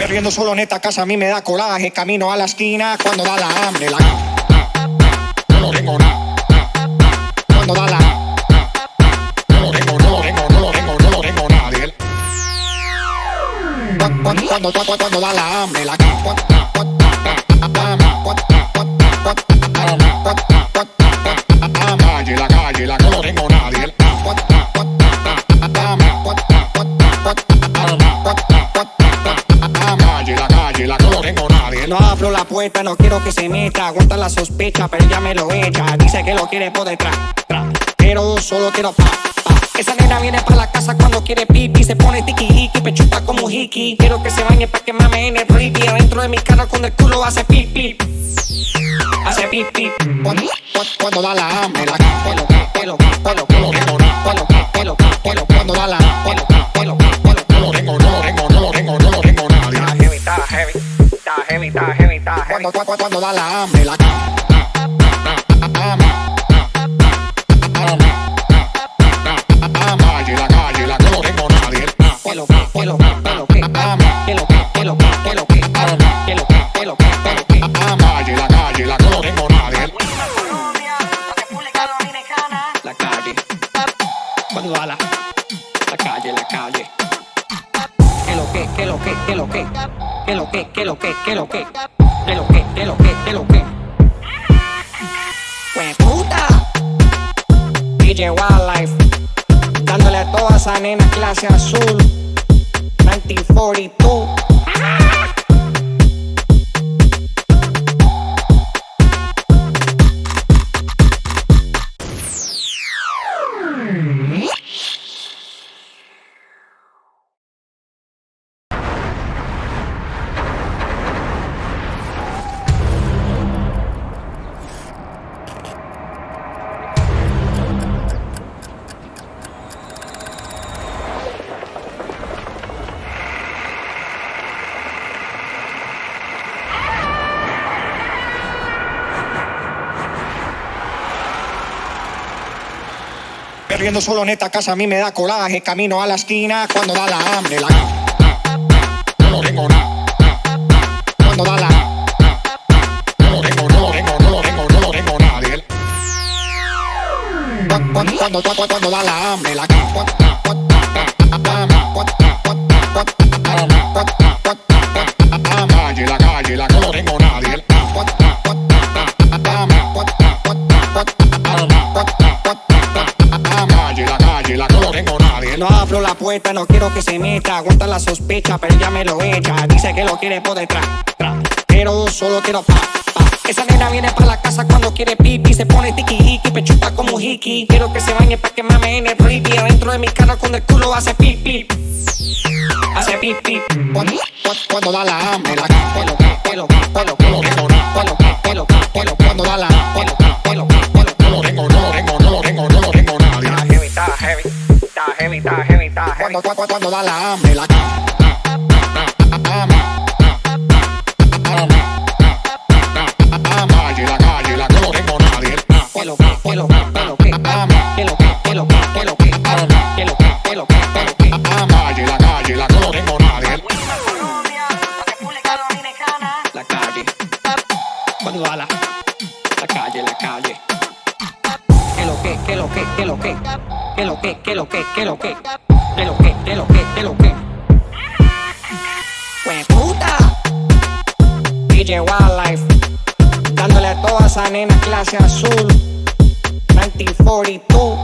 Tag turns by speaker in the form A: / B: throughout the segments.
A: Bebiendo solo en esta casa a mí me da coraje. Camino a la esquina cuando da la hambre. No lo tengo nada. Cuando da la no lo tengo nadie. Cuando da la hambre. La calle, no lo tengo nadie. La no lo tengo nadie. No abro la puerta, no quiero que se meta. Aguanta la sospecha, pero ella me lo echa. Dice que lo quiere por detrás, pero solo quiero pa. Esa nena viene para la casa cuando quiere pipi. Se pone tiki-hiki, pechuta como hiki. Quiero que se bañe pa' que mame en el ripi. Adentro de mi cara con el culo hace pipi. Hace pipi. Cuando da la hambre. Cuando da la no lo tengo nadie. Está heavy. Cuando da la hambre. La no lo tengo nadie. La no lo tengo nadie. La calle. Cuando da la calle. ¿Qué lo que? Pues puta. DJ Wildlife, dándole a toda esa nena clase azul. 1942. Bebiendo solo en esta casa a mí me da coraje. Camino a la esquina cuando da la hambre. No lo tengo nada. Cuando da la no lo tengo nadie. Cuando da la hambre. La calle, no lo tengo nadie. La no lo tengo nadie. No abro la puerta, no quiero que se meta. Aguanta la sospecha, pero ella me lo echa. Dice que lo quiere por detrás, pero solo quiero pa. Esa nena viene para la casa cuando quiere pipi. Se pone tiki-hiki, pechuta como hiki. Quiero que se bañe pa' que mame en el ripi. Adentro de mi cara con el culo hace pipi. Hace pipi. Cuando da la hambre. La cuando da la no lo tengo nadie. Está heavy. Cuando da la hambre. La calle, no lo tengo nadie. La no lo tengo nadie. La calle. Cuando da la calle. ¿Qué lo que? Pues puta. DJ Wildlife, dándole a toda esa nena clase azul. 1942.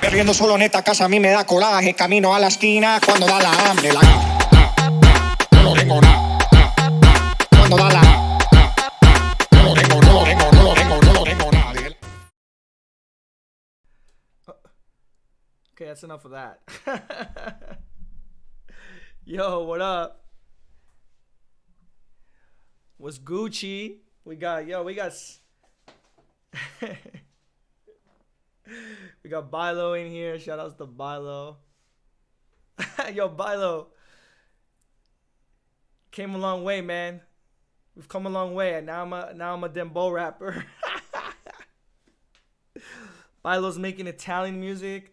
A: Bebiendo solo en esta casa a mí me da coraje. Camino a la esquina cuando da la hambre. No lo tengo nada. Cuando da la
B: Okay, that's enough of that. Yo, what up? What's Gucci? We got Bilo in here. Shout outs to Bilo. Yo, Bilo. Came a long way, man. We've come a long way, and now I'm a Dembow rapper. Bilo's making Italian music.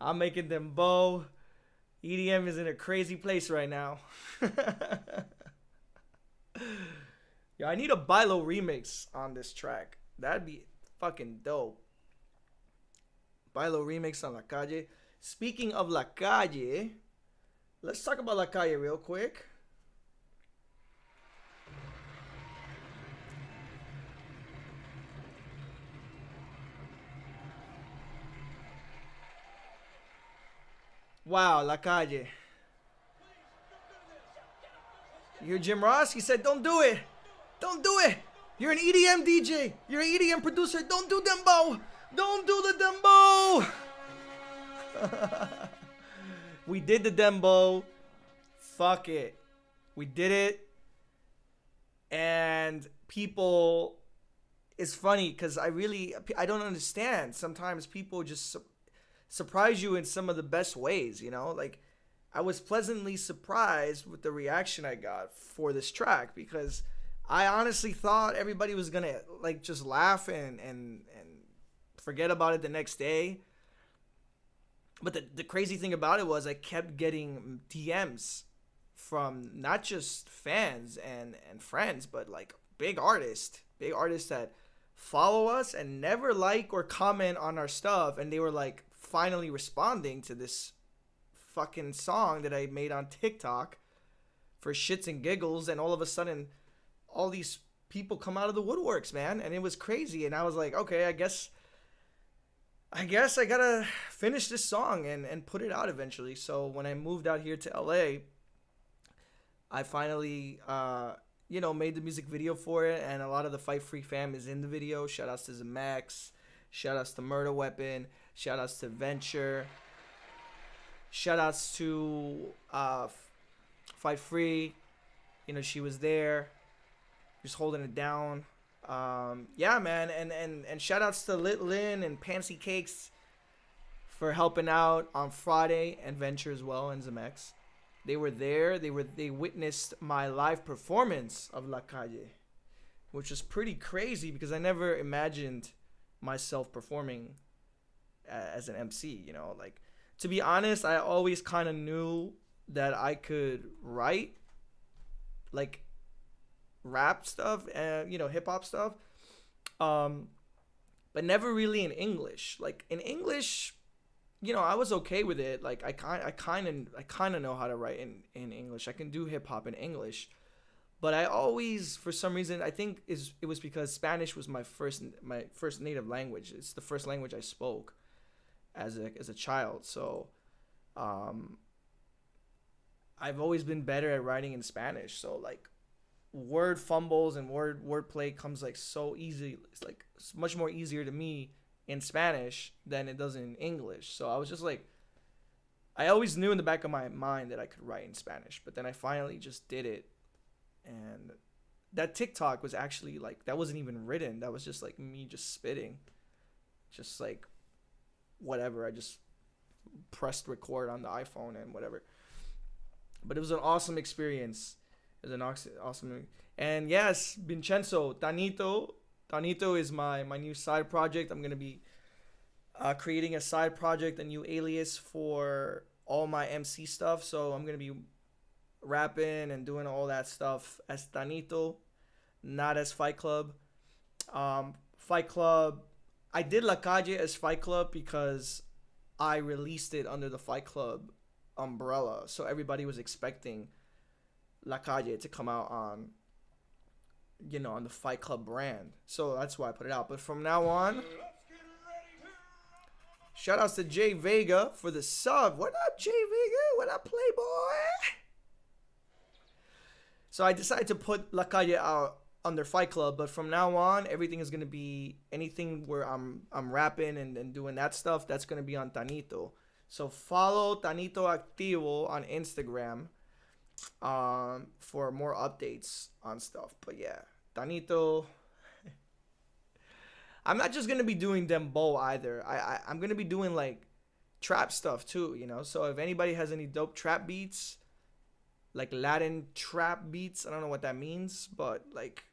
B: I'm making Dembow. EDM is in a crazy place right now. Yo, I need a Bilo remix on this track. That'd be fucking dope. Bilo remix on La Calle. Speaking of La Calle, let's talk about La Calle real quick. Wow, La Calle. You hear Jim Ross? He said, don't do it. Don't do it. You're an EDM DJ. You're an EDM producer. Don't do Dembow. Don't do the Dembow. We did the Dembow. Fuck it. We did it. And people, it's funny because I don't understand. Sometimes people just surprise you in some of the best ways, you know? Like, I was pleasantly surprised with the reaction I got for this track because I honestly thought everybody was gonna like just laugh and forget about it the next day. But the crazy thing about it was I kept getting DMs from not just fans and friends, but like big artists that follow us and never like or comment on our stuff, and they were like finally responding to this fucking song that I made on TikTok for shits and giggles, and all of a sudden all these people come out of the woodworks, man, and it was crazy. And I was like, okay, I guess I gotta finish this song and put it out eventually. So when I moved out here to LA, I finally made the music video for it, and a lot of the Fight Free fam is in the video. Shout outs to Zemex, shout outs to Murder Weapon, shout outs to Venture, shout outs to Fight Free. You know, she was there, just holding it down. Yeah, man, and shout outs to Lit Lin and Pansy Cakes for helping out on Friday, and Venture as well, and Zemex. They were there. They witnessed my live performance of La Calle, which was pretty crazy because I never imagined myself performing as an MC. You know, like, to be honest, I always kind of knew that I could write like rap stuff and hip hop stuff, but never really in English. Like in English, I was okay with it. Like I kind of know how to write in English. I can do hip hop in English, but I always, for some reason, I think it was because Spanish was my first native language. It's the first language I spoke as a child. So I've always been better at writing in Spanish. So like word fumbles and wordplay comes like so easy. It's like it's much more easier to me in Spanish than it does in English. So I was just like, I always knew in the back of my mind that I could write in Spanish, but then I finally just did it. And that TikTok was actually like, that wasn't even written. That was just like me just spitting, just like whatever. I just pressed record on the iPhone and whatever. But it was an awesome experience. It was an awesome. And yes, Vincenzo, Tanito is my new side project. I'm going to be creating a side project, a new alias for all my MC stuff. So I'm going to be rapping and doing all that stuff as Tanito, not as Fight Club. Fight Club, I did La Calle as Fight Club because I released it under the Fight Club umbrella. So everybody was expecting La Calle to come out on the Fight Club brand. So that's why I put it out. But from now on, shout outs to Jay Vega for the sub. What up, Jay Vega? What up, Playboy? So I decided to put La Calle out under Fight Club, but from now on, everything is going to be anything where I'm rapping and doing that stuff, that's going to be on Tanito. So follow Tanito Activo on Instagram for more updates on stuff. But yeah, Tanito. I'm not just gonna be doing dembow either. I'm gonna be doing like trap stuff too, you know. So if anybody has any dope trap beats, like Latin trap beats, I don't know what that means, but like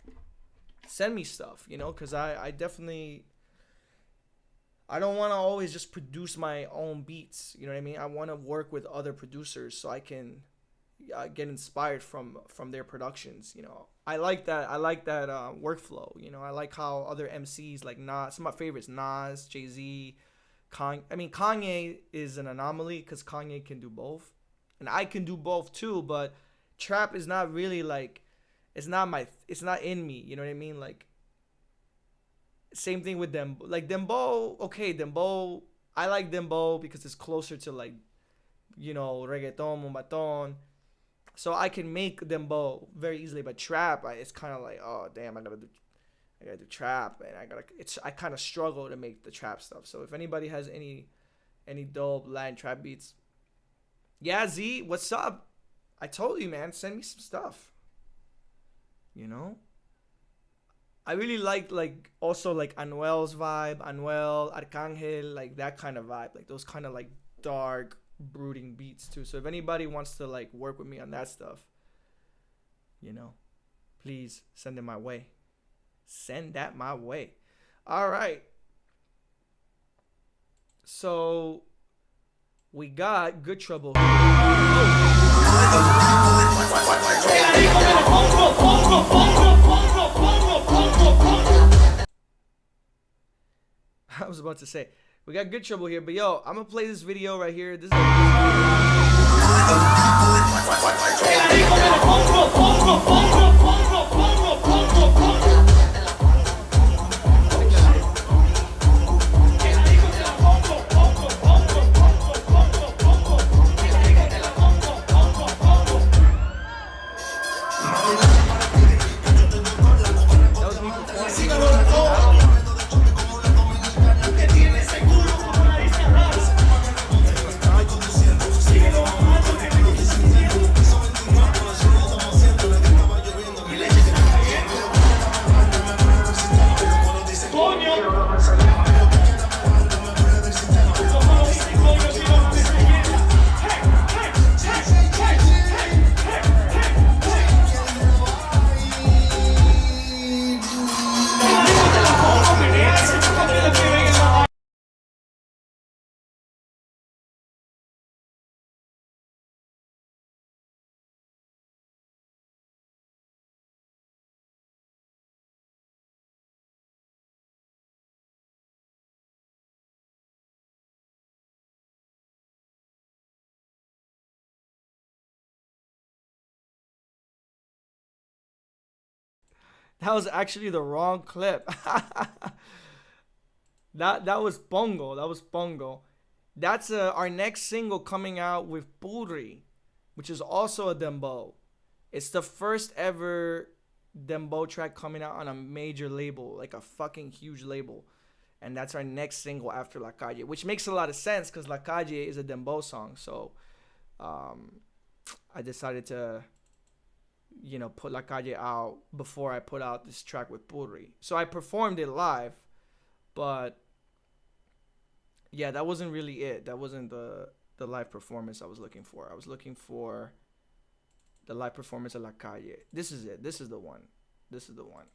B: send me stuff, you know, because I definitely I don't want to always just produce my own beats. You know what I mean? I want to work with other producers so I can get inspired from their productions. You know, I like that. I like that workflow. You know, I like how other MCs like Nas. Some of my favorites: Nas, Jay Z, Kanye. I mean, Kanye is an anomaly because Kanye can do both, and I can do both too. But trap is not really like, it's not my. It's not in me. You know what I mean? Like, same thing with them. Like Dembow, okay, Dembow. I like Dembow because it's closer to like, you know, reggaeton, mumbaton. So I can make Dembow very easily. But trap, it's kind of like, oh damn, I gotta do trap, and I kind of struggle to make the trap stuff. So if anybody has any dope Latin trap beats, yeah, Z, what's up? I told you, man, send me some stuff. You know. I really like also like Anuel's vibe, Anuel, Arcangel, like that kind of vibe, like those kind of like dark, brooding beats too. So if anybody wants to like work with me on that stuff, you know, please send it my way. Send that my way. All right. So we got Good Trouble. I was about to say, we got Good Trouble here, but yo, I'm gonna play this video right here. This is that was actually the wrong clip. That was Pongo. That was Pongo. That's our next single coming out with Puri, which is also a dembow. It's the first ever dembow track coming out on a major label, like a fucking huge label. And that's our next single after La Calle, which makes a lot of sense because La Calle is a dembow song. So I decided to, you know, put La Calle out before I put out this track with Puri. So I performed it live, but yeah, that wasn't really it. That wasn't the live performance I was looking for. I was looking for the live performance of La Calle. This is it. This is the one. This is the one.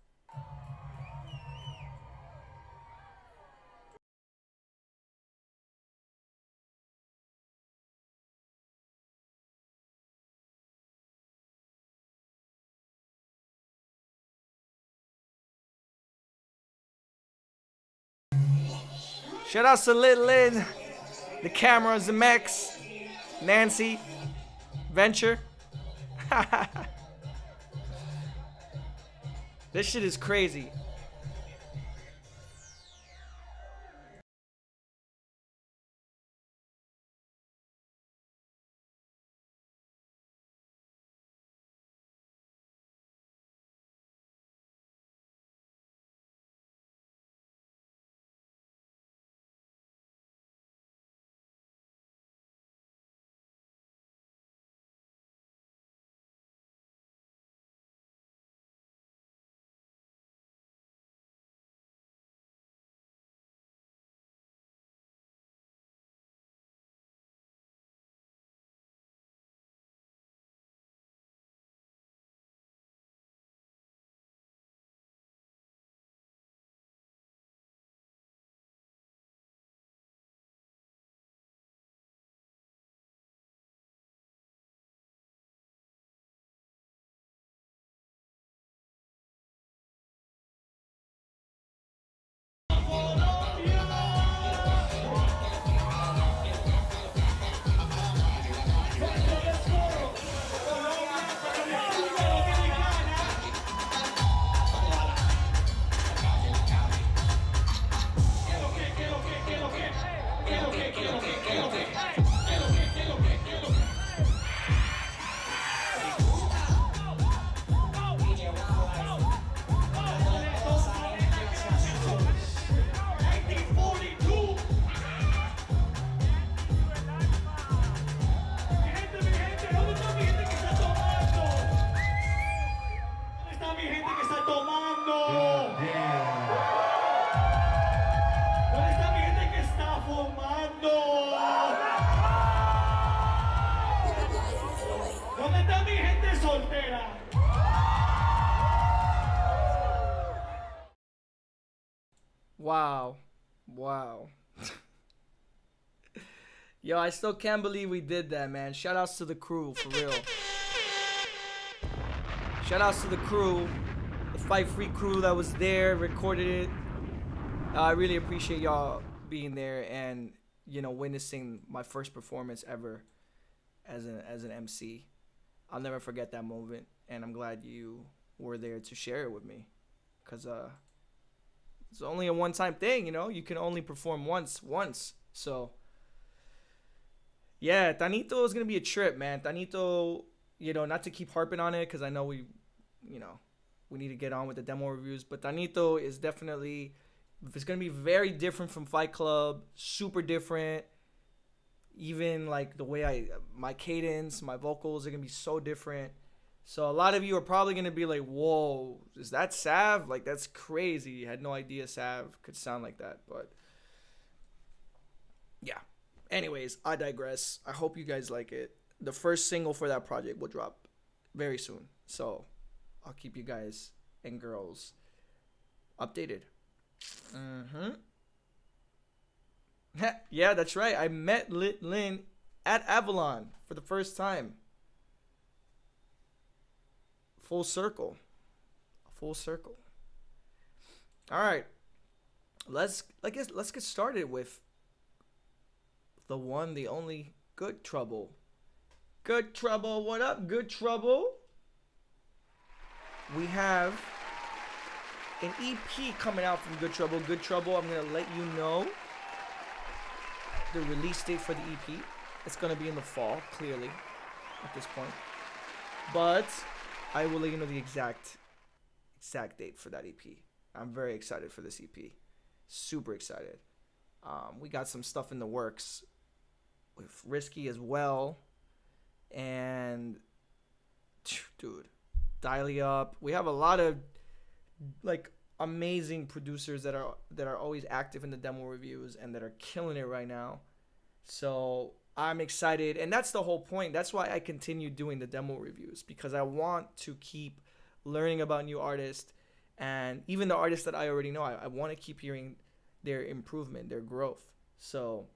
B: Shout out to Lit Lin, the cameras, the Mex, Nancy, Venture. This shit is crazy. Wow. Wow. Yo, I still can't believe we did that, man. Shout outs to the crew, for real. Shout outs to the crew, the Fight Free crew that was there, recorded it. I really appreciate y'all being there and, you know, witnessing my first performance ever as an MC. I'll never forget that moment, and I'm glad you were there to share it with me, because it's only a one-time thing, you know. You can only perform once. So, yeah, Tanito is gonna be a trip, man. Tanito, you know, not to keep harping on it, because I know we need to get on with the demo reviews, but Tanito is definitely, it's gonna be very different from Fight Club, super different. Even like the way my cadence, my vocals are gonna be so different. So a lot of you are probably gonna be like, "Whoa, is that Sav? Like, that's crazy. I had no idea Sav could sound like that." But yeah. Anyways, I digress. I hope you guys like it. The first single for that project will drop very soon, so I'll keep you guys and girls updated. Yeah, that's right. I met Lin at Avalon for the first time. Full circle. All right. Let's get started with the one, the only Good Trouble. Good Trouble, what up, Good Trouble? We have an EP coming out from Good Trouble. Good Trouble, I'm gonna let you know the release date for the EP. It's gonna be in the fall, clearly, at this point. But I will let you know the exact date for that EP. I'm very excited for this EP. Super excited. We got some stuff in the works with Risky as well. And dude, Dial Up. We have a lot of like amazing producers that are always active in the demo reviews and that are killing it right now. So I'm excited, and that's the whole point. That's why I continue doing the demo reviews, because I want to keep learning about new artists, and even the artists that I already know, I want to keep hearing their improvement, their growth. So,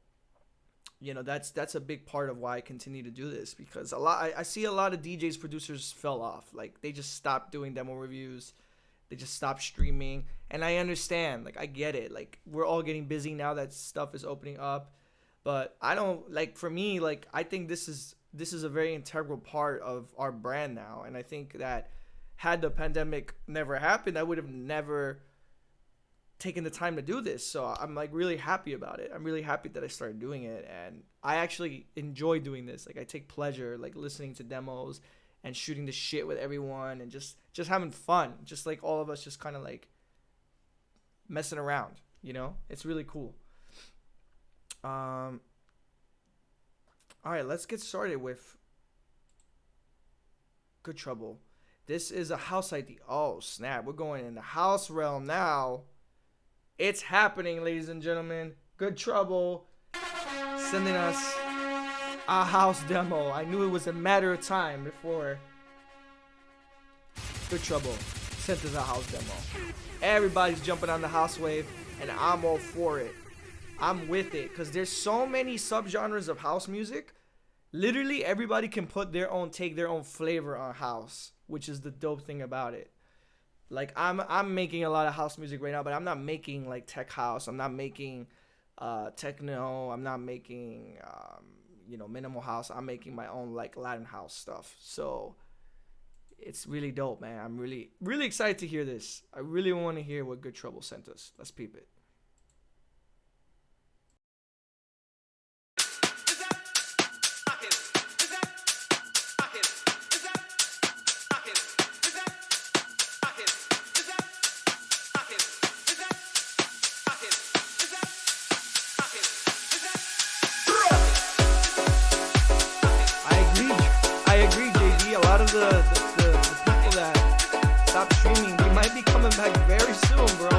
B: you know, that's a big part of why I continue to do this, because I see a lot of DJs, producers fell off. Like, they just stopped doing demo reviews. They just stopped streaming, and I understand. Like, I get it. Like, we're all getting busy now that stuff is opening up. But I don't, like, for me, like, I think this is a very integral part of our brand now. And I think that had the pandemic never happened, I would have never taken the time to do this. So I'm, like, really happy about it. I'm really happy that I started doing it. And I actually enjoy doing this. Like, I take pleasure, like, listening to demos and shooting the shit with everyone and just having fun. Just, like, all of us just kind of, like, messing around, you know? It's really cool. All right, let's get started with Good Trouble. This is a house ID. Oh, snap. We're going in the house realm now. It's happening, ladies and gentlemen. Good Trouble sending us a house demo. I knew it was a matter of time before Good Trouble sent us a house demo. Everybody's jumping on the house wave, and I'm all for it. I'm with it, because there's so many subgenres of house music. Literally everybody can put their own flavor on house, which is the dope thing about it. Like, I'm making a lot of house music right now, but I'm not making like tech house. I'm not making techno. I'm not making minimal house. I'm making my own like Latin house stuff. So it's really dope, man. I'm really, really excited to hear this. I really want to hear what Good Trouble sent us. Let's peep it. The people that stop streaming, they might be coming back very soon, bro.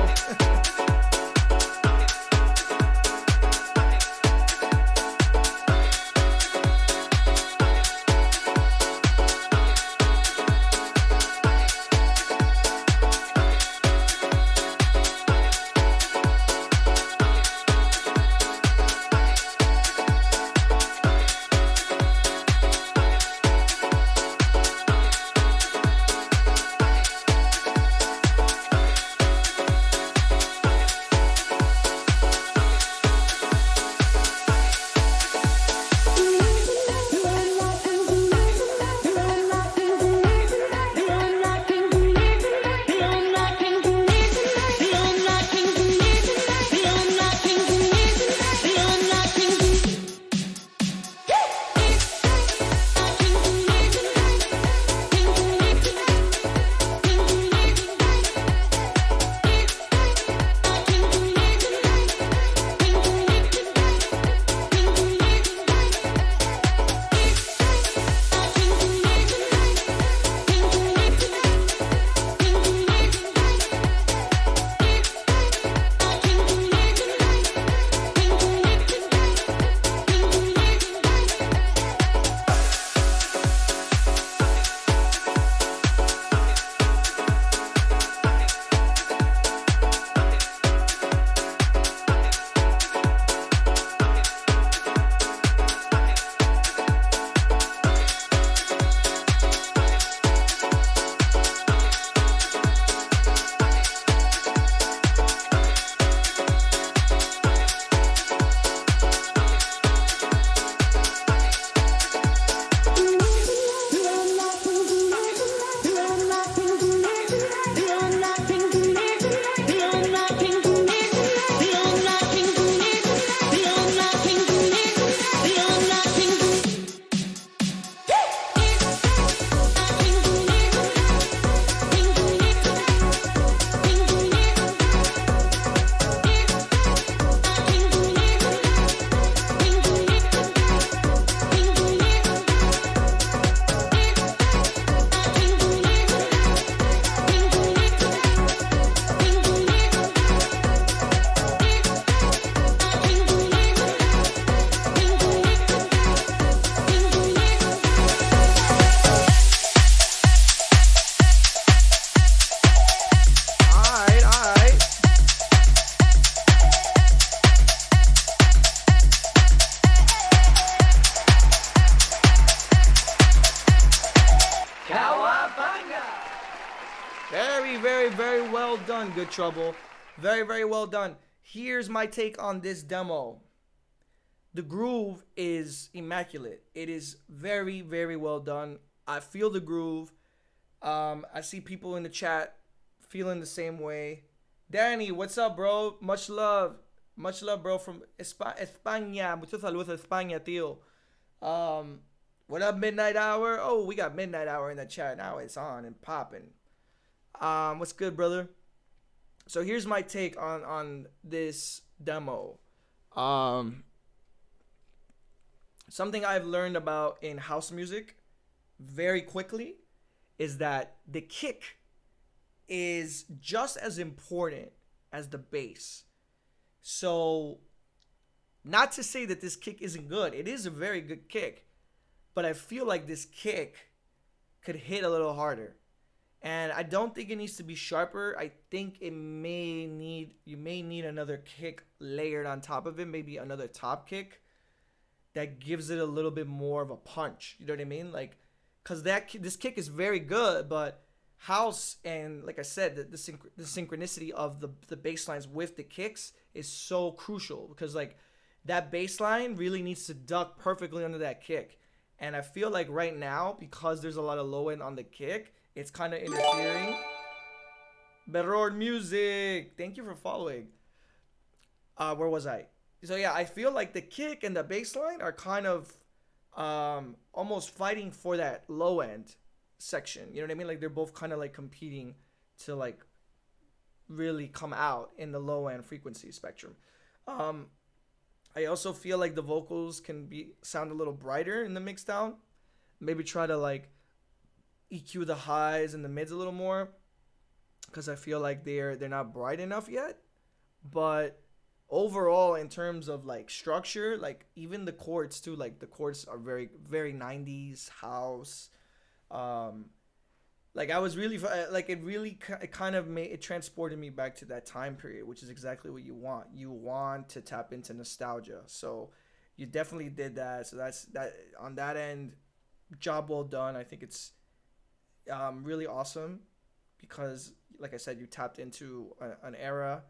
B: Very, very, very well done, Good Trouble. Very, very well done. Here's my take on this demo. The groove is immaculate. It is very, very well done. I feel the groove. I see people in the chat feeling the same way. Danny, what's up, bro? Much love. Much love, bro, from España. Muchos saludos a España, tío. What up, Midnight Hour? Oh, we got Midnight Hour in the chat now. It's on and popping. What's good, brother? So here's my take on this demo. Something I've learned about in house music very quickly is that the kick is just as important as the bass. So, not to say that this kick isn't good. It is a very good kick. But I feel like this kick could hit a little harder. And I don't think it needs to be sharper. I think you may need another kick layered on top of it. Maybe another top kick that gives it a little bit more of a punch. You know what I mean? Like, because this kick is very good, but house and, like I said, the synchronicity of the bass lines with the kicks is so crucial, because like that bass line really needs to duck perfectly under that kick. And I feel like right now, because there's a lot of low end on the kick, it's kind of interfering. Berror Music, thank you for following. Where was I? So yeah, I feel like the kick and the bass line are kind of almost fighting for that low end section. You know what I mean? Like they're both kind of like competing to like really come out in the low end frequency spectrum. I also feel like the vocals can sound a little brighter in the mix down. Maybe try to like EQ the highs and the mids a little more, because I feel like they're not bright enough yet. But overall, in terms of like structure, like even the chords too, like the chords are very, very 90s house. Like I was really like it kind of it transported me back to that time period, which is exactly what you want. You want to tap into nostalgia, so you definitely did that. So that's that on that end. Job well done. I think it's really awesome, because like I said, you tapped into an era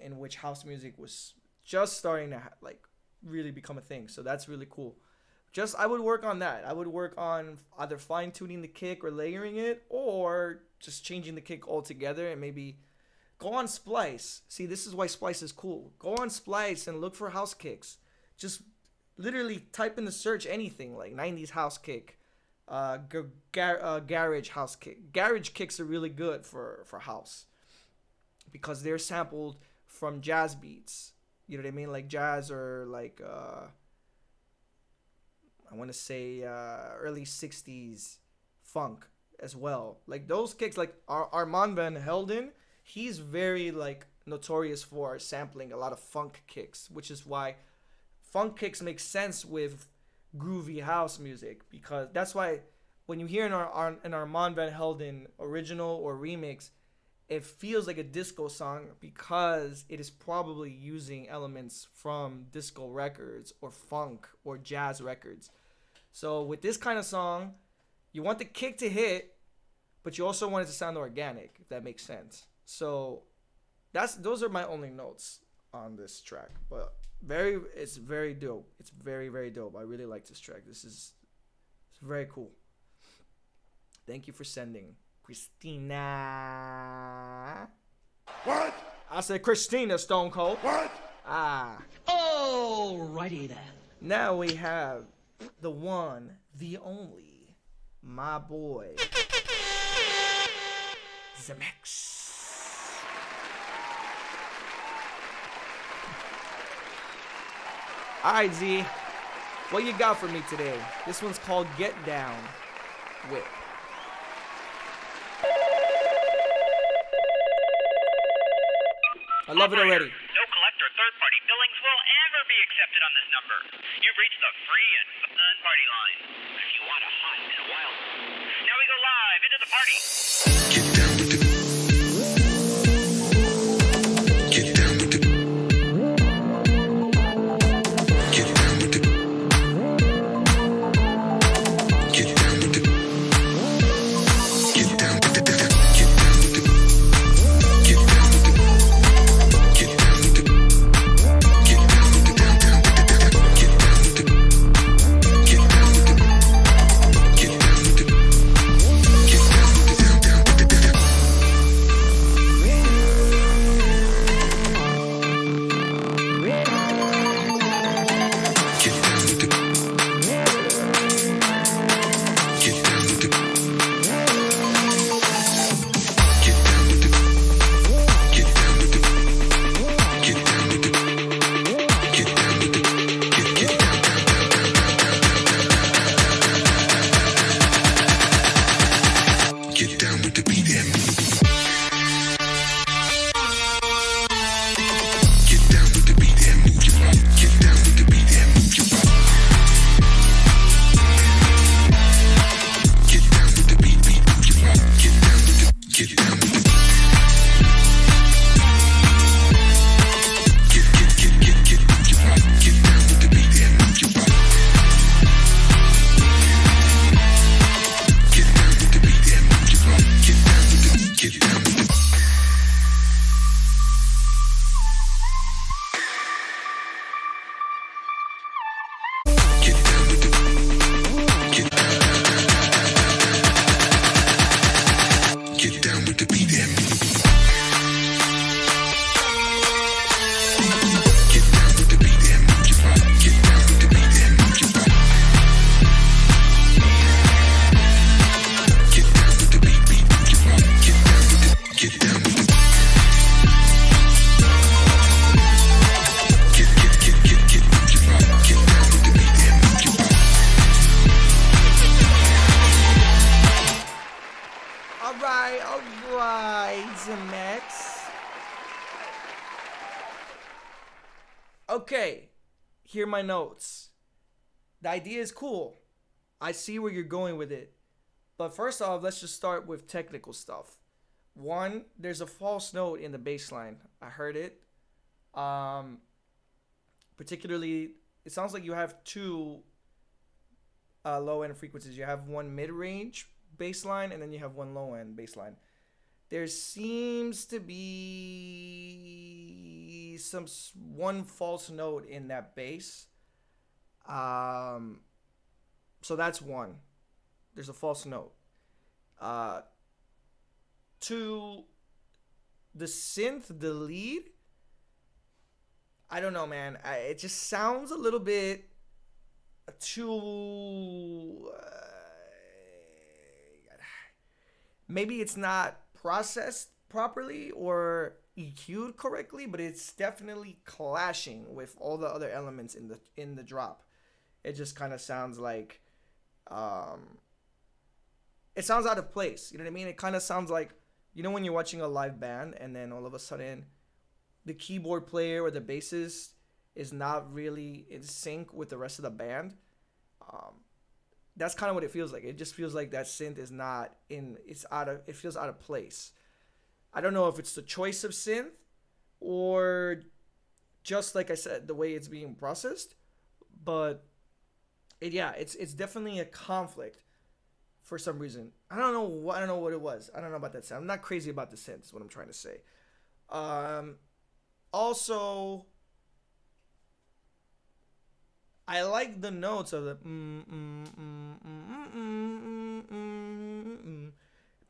B: in which house music was just starting to like really become a thing. So that's really cool. I would work on that. I would work on either fine-tuning the kick or layering it, or just changing the kick altogether, and maybe go on Splice. See, this is why Splice is cool. Go on Splice and look for house kicks. Just literally type in the search anything, like 90s house kick, garage house kick. Garage kicks are really good for house, because they're sampled from jazz beats. You know what I mean? Like jazz, or like I want to say early 60s funk as well. Like those kicks, like Armand Van Helden, he's very like notorious for sampling a lot of funk kicks, which is why funk kicks make sense with groovy house music, because that's why when you hear an Armand Van Helden original or remix, it feels like a disco song, because it is probably using elements from disco records or funk or jazz records. So with this kind of song, you want the kick to hit, but you also want it to sound organic, if that makes sense. So those are my only notes on this track. But it's very dope. It's very, very dope. I really like this track. It's very cool. Thank you for sending, Christina.
C: What?
B: I said Christina Stone Cold.
C: What?
A: Alrighty then.
B: Now we have the one, the only, my boy, Zemex. Alright, Z, what you got for me today? This one's called Get Down Whip. I love it already.
D: No collector third-party billings will ever be accepted on this number. You've reached the free and fun party line. If you want a hot and a wild, now we go live into the party.
C: Get down with the. Get down with the. Get down with the. Get down with the. Get down with the. Get Get down with the beat and move. Get down with the beat and move your body. Get down with the beat and move your body. Get down with the beat, move your body. Get down with the, get down with the. Get move your body. Get down with the beat and move your body. Get down with the beat and move your body. Get down with the, get down with the. Get down with the, get down with the beat and move. Get down with the beat and move your body. Get down with the beat and move your body. Get down with the beat, move your body. Get down with the, get down with the. Get move your body. Get down with the beat and move your body.
B: All right, Zemex. Okay, here are my notes. The idea is cool. I see where you're going with it. But first off, let's just start with technical stuff. One, there's a false note in the bass line. I heard it. Particularly, it sounds like you have two low-end frequencies. You have one mid-range bass line, and then you have one low-end bass line. There seems to be one false note in that bass. So that's one. There's a false note. Two, the synth, the lead, I don't know, man. It just sounds a little bit too... maybe it's not processed properly or EQ'd correctly, but it's definitely clashing with all the other elements in the drop. It just kind of sounds like it sounds out of place. You know what I mean? It kind of sounds like, you know, when you're watching a live band and then all of a sudden the keyboard player or the bassist is not really in sync with the rest of the band. That's kind of what it feels like. It just feels like that synth is not in, it feels out of place. I don't know if it's the choice of synth or just, like I said, the way it's being processed, but it's definitely a conflict for some reason. I don't know what it was. I don't know about that sound. I'm not crazy about the synth, is what I'm trying to say. Also, I like the notes of the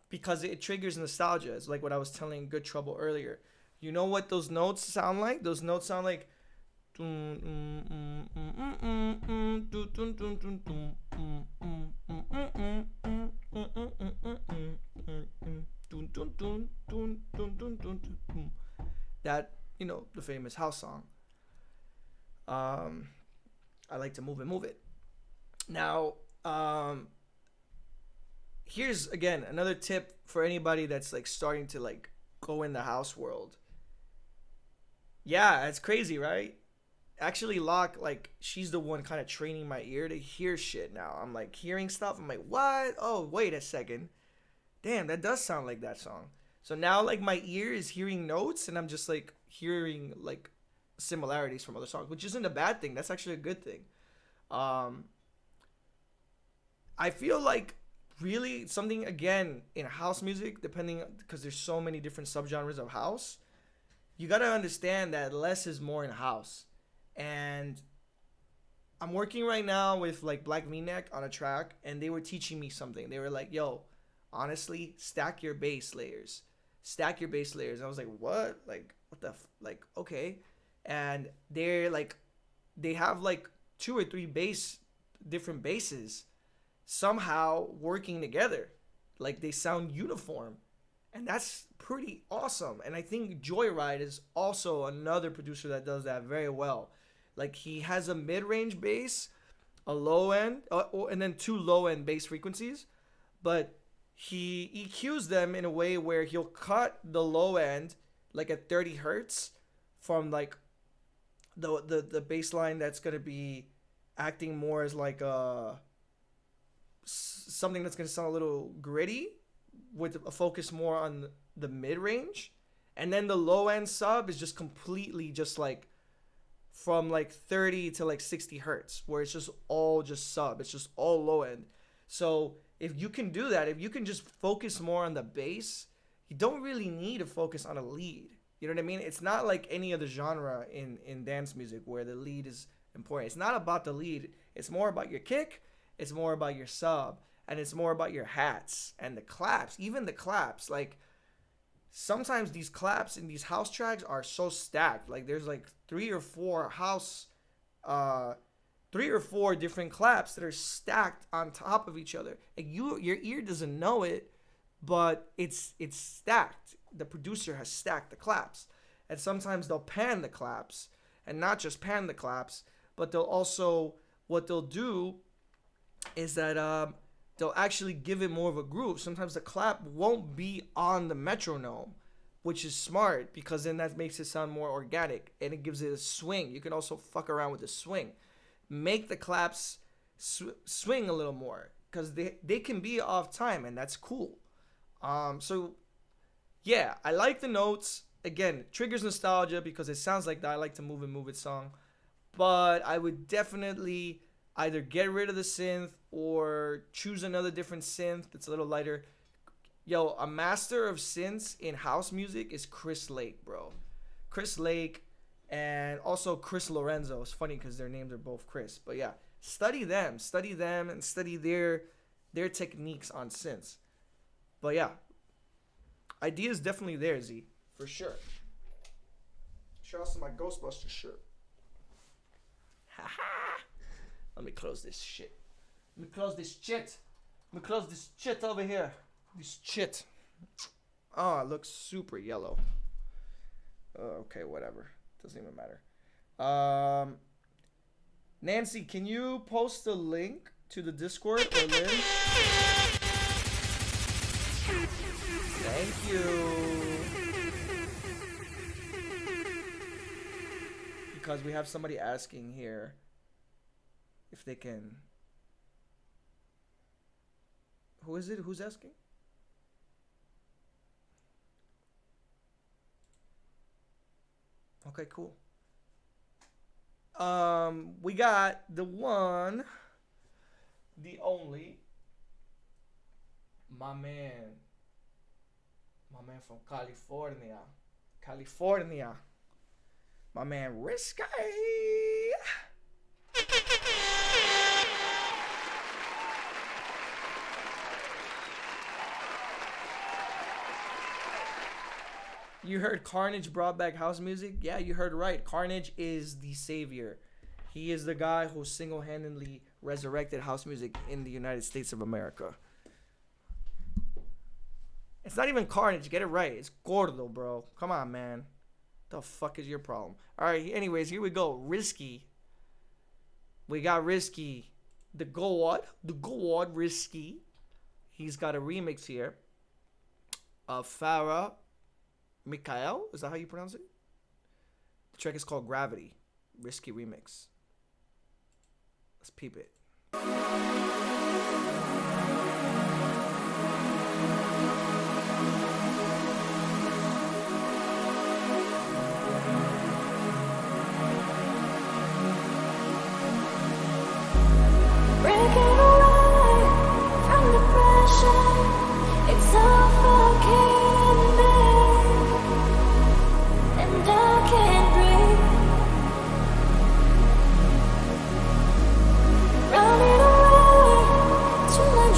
B: because it triggers nostalgia. It's like what I was telling Good Trouble earlier. You know what those notes sound like? Those notes sound like that, you know, the famous house song. I like to move it. Now, here's again another tip for anybody that's like starting to like go in the house world. Yeah, it's crazy, right? Actually, Locke, like, she's the one kind of training my ear to hear shit now. I'm like hearing stuff. I'm like, what? Oh, wait a second. Damn, that does sound like that song. So now, like, my ear is hearing notes, and I'm just like hearing like similarities from other songs, which isn't a bad thing. That's actually a good thing. I feel like really something, again, in house music, depending, because there's so many different subgenres of house, you got to understand that less is more in house. And I'm working right now with like Black V-Neck on a track, and they were teaching me something. They were like, yo, honestly, stack your bass layers. And I was like, what? Like, what the like, okay. And they're like, they have like 2 or 3 different basses somehow working together. Like, they sound uniform. And that's pretty awesome. And I think Joyride is also another producer that does that very well. Like, he has a mid-range bass, a low end, and then 2 low-end bass frequencies. But he EQs them in a way where he'll cut the low end like at 30 hertz from like the bass line that's gonna be acting more as like something that's gonna sound a little gritty with a focus more on the mid range, and then the low end sub is just completely just like from like 30 to like 60 hertz, where it's just all just sub, it's just all low end. So if you can do that, if you can just focus more on the bass, you don't really need to focus on a lead. You know what I mean? It's not like any other genre in dance music where the lead is important. It's not about the lead. It's more about your kick. It's more about your sub. And it's more about your hats and the claps. Even the claps. Like, sometimes these claps in these house tracks are so stacked. Like, there's like three or four different claps that are stacked on top of each other. Like, your ear doesn't know it, but it's stacked. The producer has stacked the claps. And sometimes they'll pan the claps, and not just pan the claps, but they'll also, what they'll do is that they'll actually give it more of a groove. Sometimes the clap won't be on the metronome, which is smart, because then that makes it sound more organic and it gives it a swing. You can also fuck around with the swing. Make the claps swing a little more, because they can be off time, and that's cool. So yeah, I like the notes. Again, triggers nostalgia because it sounds like that I Like to Move It, Move It song. But I would definitely either get rid of the synth or choose another different synth that's a little lighter. Yo, a master of synths in house music is Chris Lake, bro. Chris Lake and also Chris Lorenzo. It's funny because their names are both Chris. But yeah, study them and study their techniques on synths. But yeah, ideas definitely there, Z, for sure. Shout out to my Ghostbusters shirt. Let me close this shit. Let me close this shit over here. This shit. Oh, it looks super yellow. Okay, whatever. Doesn't even matter. Nancy, can you post the link to the Discord, or Lynn? Thank you. Because we have somebody asking here if they can. Who is it? Who's asking? Okay, cool. We got the one, the only, my man from California, my man Risky. You heard Carnage brought back house music? Yeah, you heard right. Carnage is the savior. He is the guy who single-handedly resurrected house music in the United States of America. It's not even Carnage. Get it right. It's Gordo, bro. Come on, man. The fuck is your problem? All right, anyways, here we go. Risky. We got Risky. The God Risky. He's got a remix here of Farah Mikhail, is that how you pronounce it? The track is called Gravity. Risky remix. Let's peep it.
E: Breaking away from the pressure, it's suffocating me. And I can't breathe. Running away to let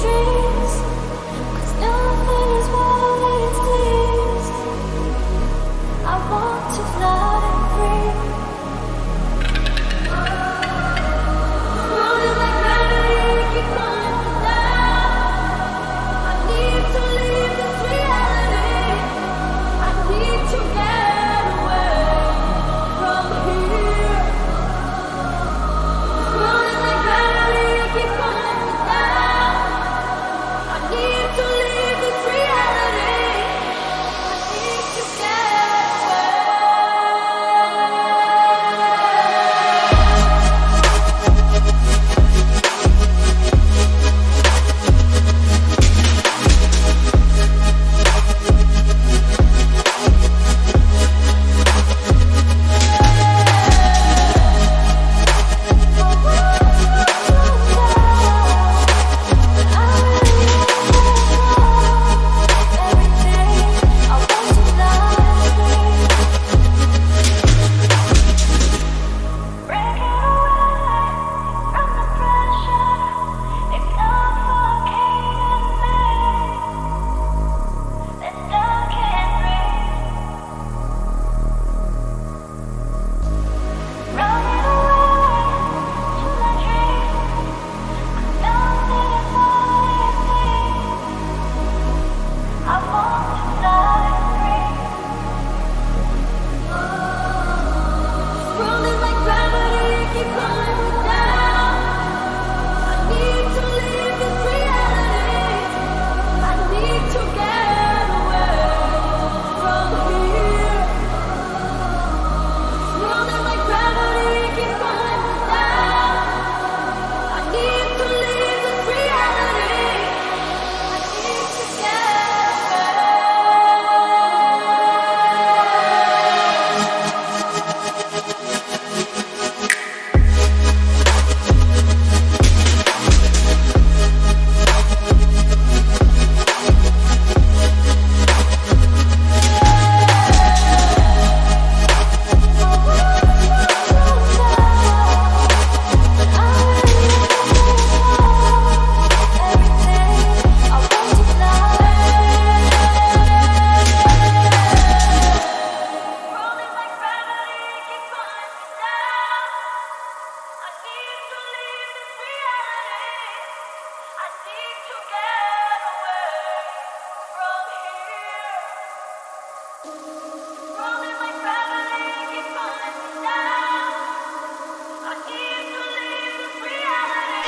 E: Rolling like gravity, keep pulling me down. I need to leave this reality.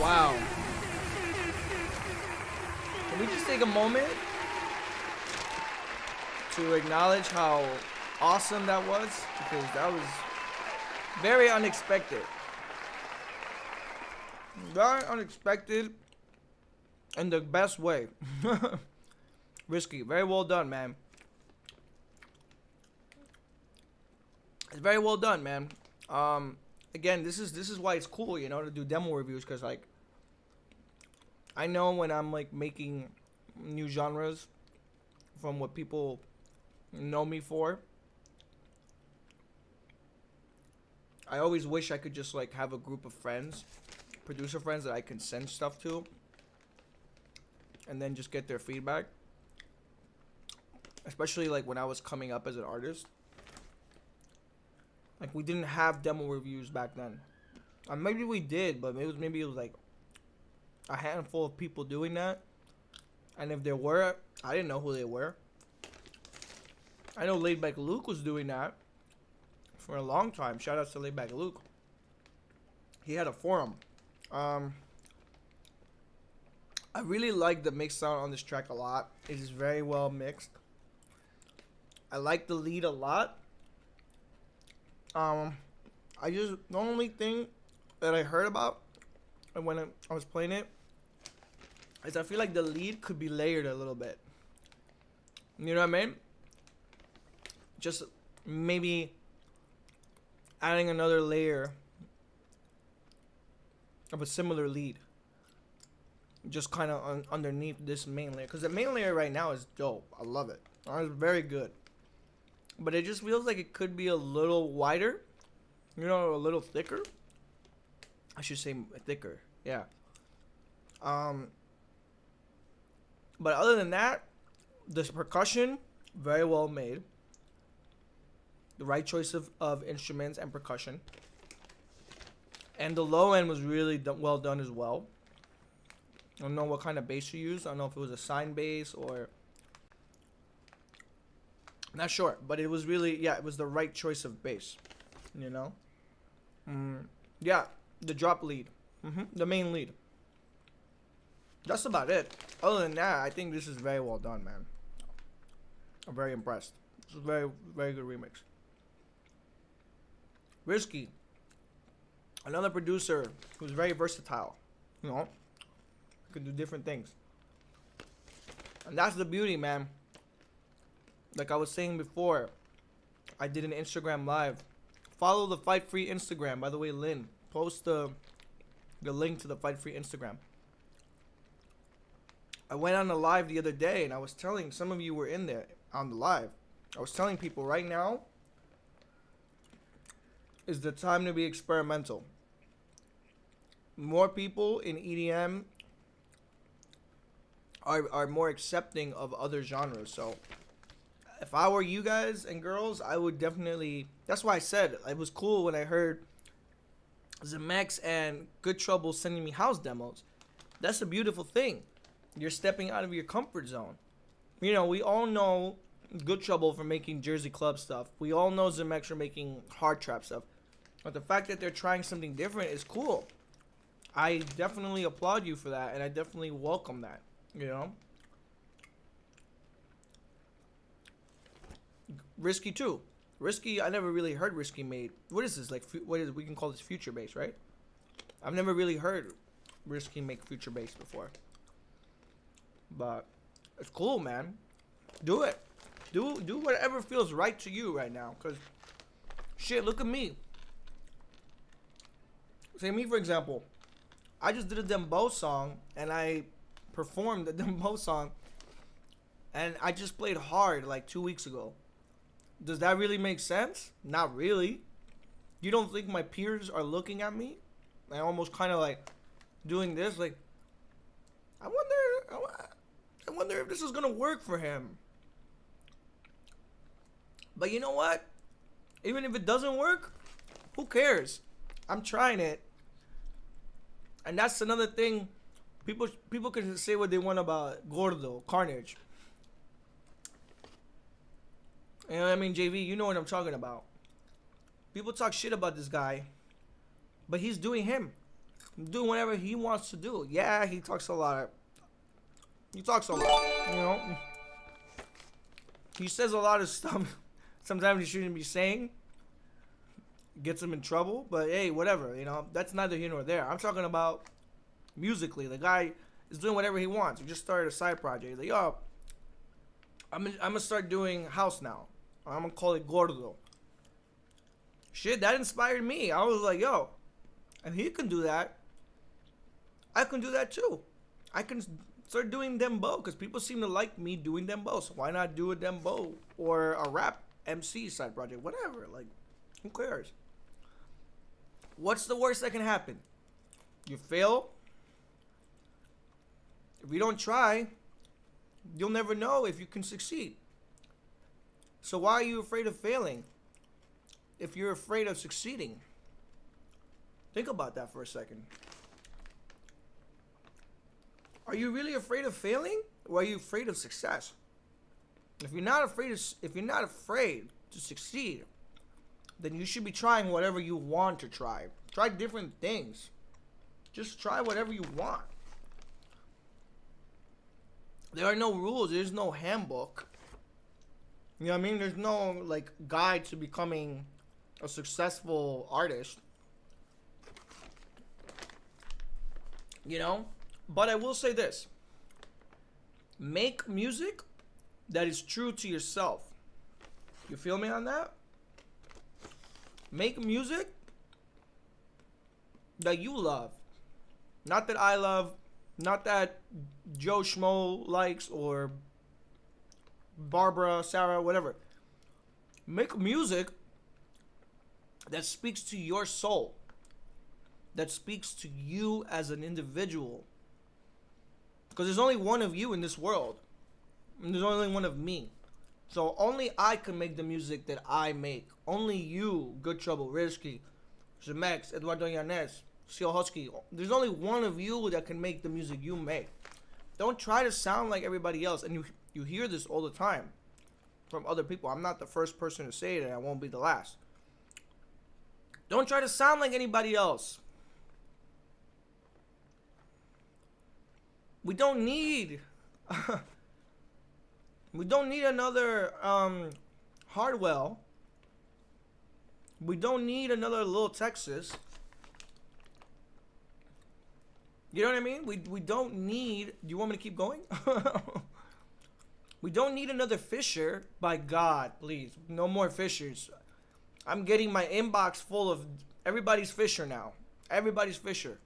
B: Wow. Can we just take a moment to acknowledge how awesome that was? Because that was very unexpected. Very unexpected in the best way. Risky. Very well done, man. It's very well done, man. Again, this is why it's cool, you know, to do demo reviews, because like I know when I'm like making new genres from what people know me for, I always wish I could just like have a group of friends, producer friends that I can send stuff to and then just get their feedback. Especially like when I was coming up as an artist. Like we didn't have demo reviews back then. Maybe we did, but maybe it was like a handful of people doing that. And if there were, I didn't know who they were. I know Laidback Luke was doing that for a long time. Shout out to Laidback Luke. He had a forum. I really like the mix sound on this track a lot. It is very well mixed. I like the lead a lot. The only thing that I heard about when I was playing it is I feel like the lead could be layered a little bit. You know what I mean? Just maybe adding another layer of a similar lead. Just kind of underneath this main layer. Because the main layer right now is dope. I love it. It's very good. But it just feels like it could be a little wider. You know, a little thicker. I should say thicker. Yeah. But other than that, this percussion, very well made. The right choice of instruments and percussion. And the low end was really well done as well. I don't know what kind of bass you used. I don't know if it was a sine bass or... Not sure, but it was really, yeah, it was the right choice of bass, you know? Yeah, the drop lead, the main lead. That's about it. Other than that, I think this is very well done, man. I'm very impressed. It's a very, very good remix. Risky, another producer who's very versatile, you know? Can do different things. And that's the beauty, man. Like I was saying before, I did an Instagram live. Follow the Fight Free Instagram. By the way, Lynn, post the link to the Fight Free Instagram. I went on the live the other day and I was telling, some of you were in there on the live. I was telling people right now is the time to be experimental. More people in EDM are more accepting of other genres. So if I were you guys and girls, I would definitely... That's why I said it was cool when I heard Zemex and Good Trouble sending me house demos. That's a beautiful thing. You're stepping out of your comfort zone. You know, we all know Good Trouble for making Jersey Club stuff. We all know Zemex for making hard trap stuff. But the fact that they're trying something different is cool. I definitely applaud you for that, and I definitely welcome that, you know? Risky too. Risky, I never really heard Risky made. What is this? Like, what is it? We can call this future bass, right? I've never really heard Risky make future bass before. But it's cool, man. Do it. Do whatever feels right to you right now. Cause shit, look at me. Say me for example. I just did a Dembow song and I performed the Dembow song and I just played hard like 2 weeks ago. Does that really make sense? Not really. You don't think my peers are looking at me? I almost kind of like doing this, like, I wonder if this is gonna work for him. But you know what? Even if it doesn't work, who cares? I'm trying it. And that's another thing. People can say what they want about Gordo, Carnage. You know what I mean, JV? You know what I'm talking about. People talk shit about this guy, but he's doing him. Doing whatever he wants to do. Yeah, he talks a lot. He talks a lot, you know. He says a lot of stuff sometimes he shouldn't be saying. Gets him in trouble, but hey, whatever, you know. That's neither here nor there. I'm talking about musically. The guy is doing whatever he wants. He just started a side project. He's like, yo, I'm gonna start doing house now. I'm gonna call it Gordo. Shit, that inspired me. I was like, yo, and he can do that. I can do that too. I can start doing dembow because people seem to like me doing dembow. So why not do a dembow or a rap MC side project? Whatever. Like, who cares? What's the worst that can happen? You fail. If you don't try, you'll never know if you can succeed. So why are you afraid of failing if you're afraid of succeeding? Think about that for a second. Are you really afraid of failing, or are you afraid of success? If you're not afraid to succeed, then you should be trying whatever you want to try. Try different things. Just try whatever you want. There are no rules. There's no handbook. You know what I mean? There's no like guide to becoming a successful artist. You know? But I will say this. Make music that is true to yourself. You feel me on that? Make music that you love. Not that I love. Not that Joe Schmo likes or Barbara, Sarah, whatever. Make music that speaks to your soul. That speaks to you as an individual. Because there's only one of you in this world. And there's only one of me. So only I can make the music that I make. Only you, Good Trouble, Risky, Zemex, Eduardo Yanez, Seal Husky. There's only one of you that can make the music you make. Don't try to sound like everybody else. And you hear this all the time from other people. I'm not the first person to say it, and I won't be the last. Don't try to sound like anybody else. We don't need another Hardwell. We don't need another Little Texas. You know what I mean? We don't need. Do you want me to keep going? We don't need another Fisher. By God, please, no more Fishers. I'm getting my inbox full of everybody's Fisher now. Everybody's Fisher.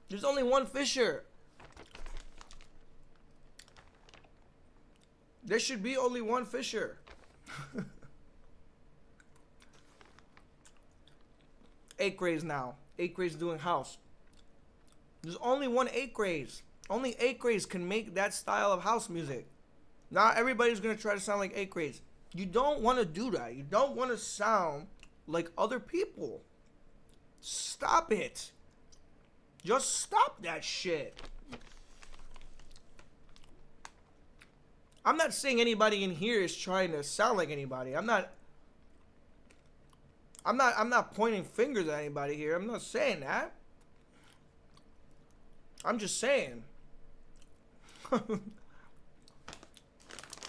B: There's only one Fisher. There should be only one Fisher. 8 now. 8 doing house. There's only one 8 Only 8 can make that style of house music. Not everybody's gonna try to sound like 8 You don't want to do that. You don't want to sound like other people. Stop it. Just stop that shit. I'm not saying anybody in here is trying to sound like anybody. I'm not pointing fingers at anybody here. I'm not saying that. I'm just saying.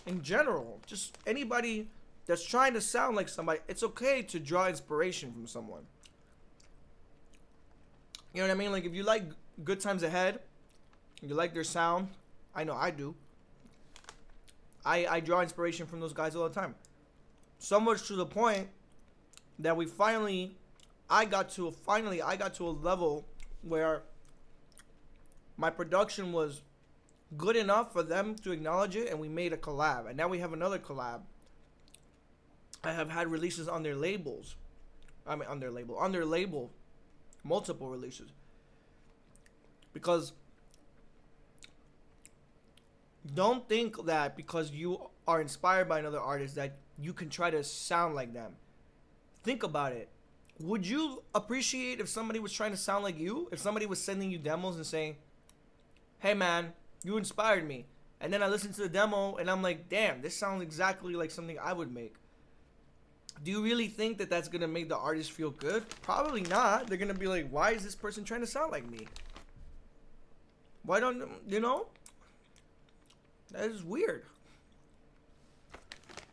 B: In general, just anybody that's trying to sound like somebody, it's okay to draw inspiration from someone. You know what I mean? Like if you like Good Times Ahead, you like their sound, I know I do. I draw inspiration from those guys all the time. So much to the point that I got to a level where my production was good enough for them to acknowledge it, and we made a collab. And now we have another collab. I have had releases on their labels. On their label, multiple releases. Because don't think that because you are inspired by another artist that you can try to sound like them. Think about it. would you appreciate if somebody was trying to sound like you? If somebody was sending you demos and saying, hey man, you inspired me. And then I listened to the demo and I'm like, damn, this sounds exactly like something I would make. Do you really think that that's going to make the artist feel good? Probably not. They're going to be like, why is this person trying to sound like me? Why don't, you know? That is weird.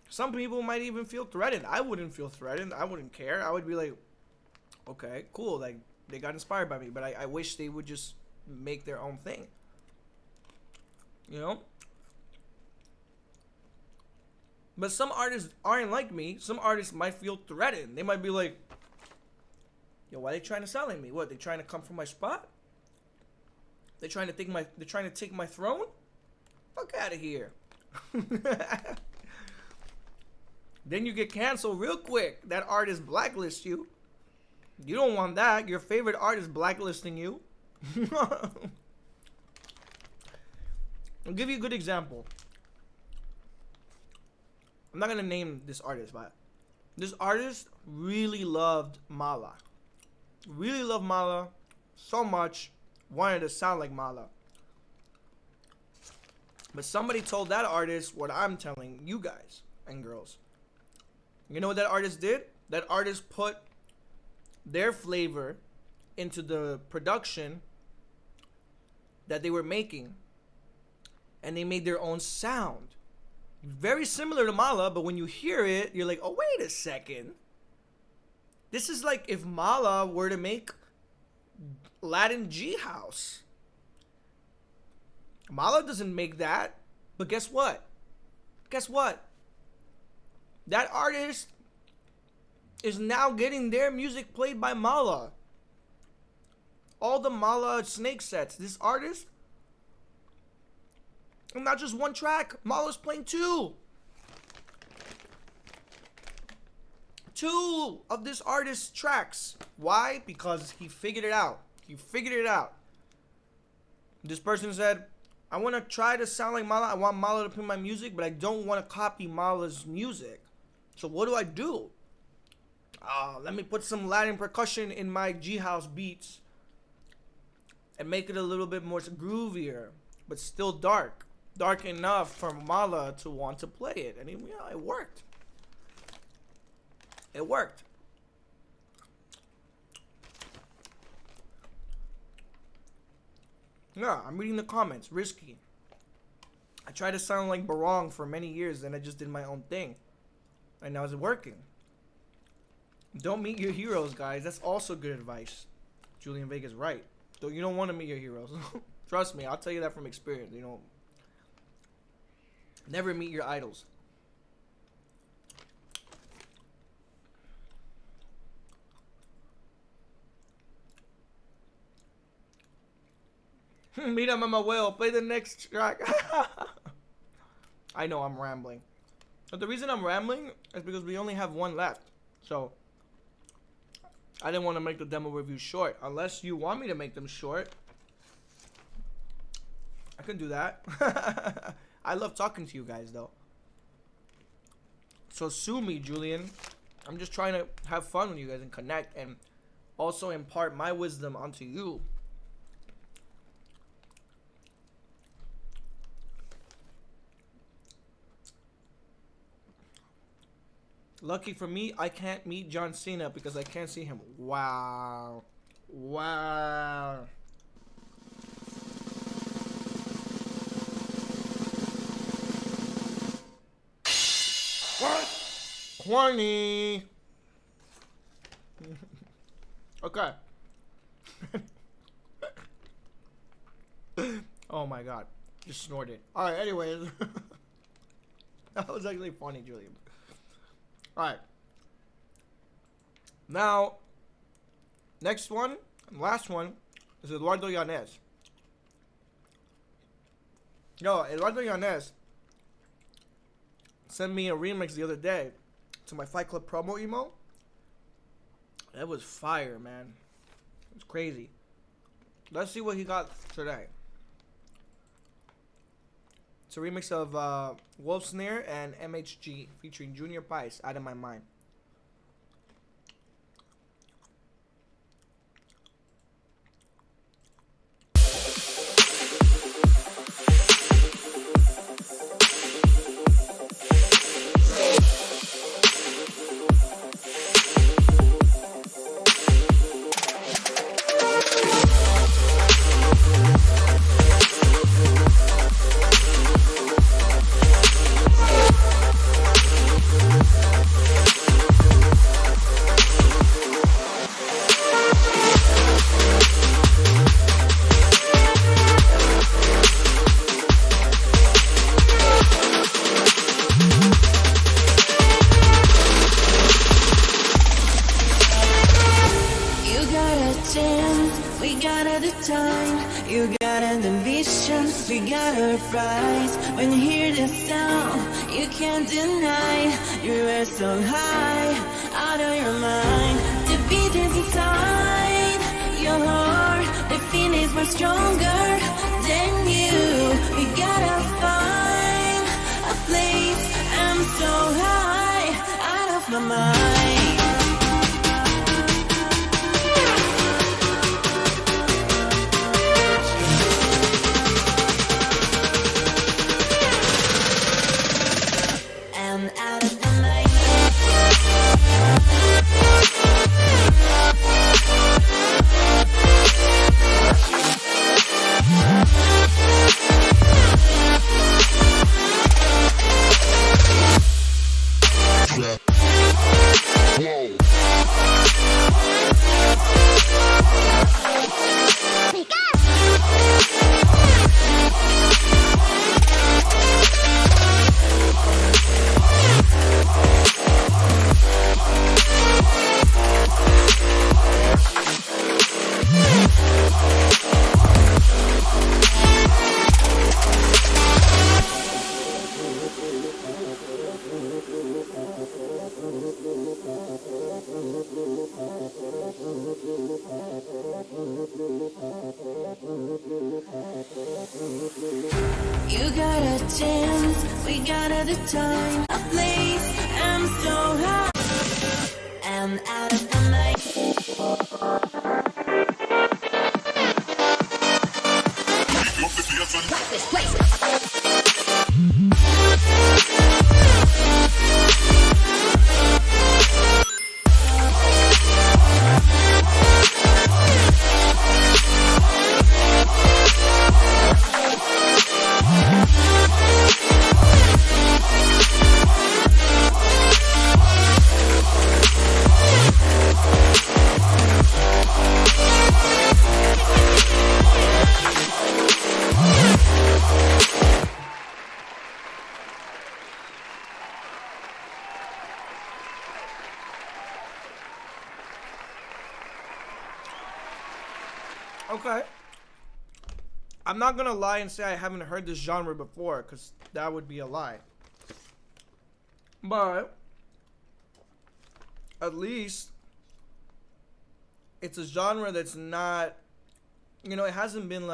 B: Some people might even feel threatened. I wouldn't feel threatened. I wouldn't care. I would be like, okay, cool. Like, they got inspired by me. But I wish they would just make their own thing. You know? But some artists aren't like me. Some artists might feel threatened. They might be like, yo, why are they trying to sound like me? What, they trying to come from my spot? They're trying to take my throne? Fuck out of here. Then you get canceled real quick. That artist blacklists you. You don't want that. Your favorite artist blacklisting you. I'll give you a good example. I'm not gonna name this artist, but this artist really loved Mala. Really loved Mala so much, wanted to sound like Mala. But somebody told that artist what I'm telling you guys and girls. You know what that artist did? That artist put their flavor into the production that they were making. And they made their own sound. Very similar to Mala, but when you hear it, you're like, oh, wait a second. This is like if Mala were to make Latin G House. Mala doesn't make that, but guess what? Guess what? That artist is now getting their music played by Mala. All the Mala snake sets. This artist, and not just one track, Mala's playing two. Two of this artist's tracks. Why? Because he figured it out. He figured it out. This person said, I want to try to sound like Mala. I want Mala to play my music, but I don't want to copy Mala's music. So what do I do? Let me put some Latin percussion in my G House beats and make it a little bit more groovier, but still dark. Dark enough for Mala to want to play it. And it worked. It worked. Yeah, I'm reading the comments. Risky. I tried to sound like Barong for many years, and I just did my own thing. And now it's working. Don't meet your heroes, guys. That's also good advice. Julian Vega's right. You don't want to meet your heroes. Trust me, I'll tell you that from experience. You know, never meet your idols. Mira Mama Whale, play the next track. I know I'm rambling. But the reason I'm rambling is because we only have one left. So, I didn't want to make the demo review short. Unless you want me to make them short, I can do that. I love talking to you guys, though. So sue me, Julian. I'm just trying to have fun with you guys and connect and also impart my wisdom onto you. Lucky for me, I can't meet John Cena because I can't see him. Wow. Wow. What? Corny. Okay. Oh my god. Just snorted. Alright, anyways. That was actually funny, Julian. Alright. Now, next one, and last one, is Eduardo Yanez. Yo, Eduardo Yanez sent me a remix the other day to my Fight Club promo emo. That was fire, man. It was crazy. Let's see what he got today. It's a remix of Wolf Snare and MHG featuring Junior Pice, Out of My Mind.
F: we got all the time. You got an ambition, we got our prize. When you hear the sound, you can't deny. You were so high, out of your mind. The beat is inside your heart. The feelings were stronger than you. We gotta find a place. I'm so high, out of my mind. I'm out of my mind. You got a chance, we got all the time. A place, I'm so high. I'm out of my mind.
B: Okay. I'm not gonna lie and say I haven't heard this genre before, because that would be a lie. But at least it's a genre that's not, you know, it hasn't been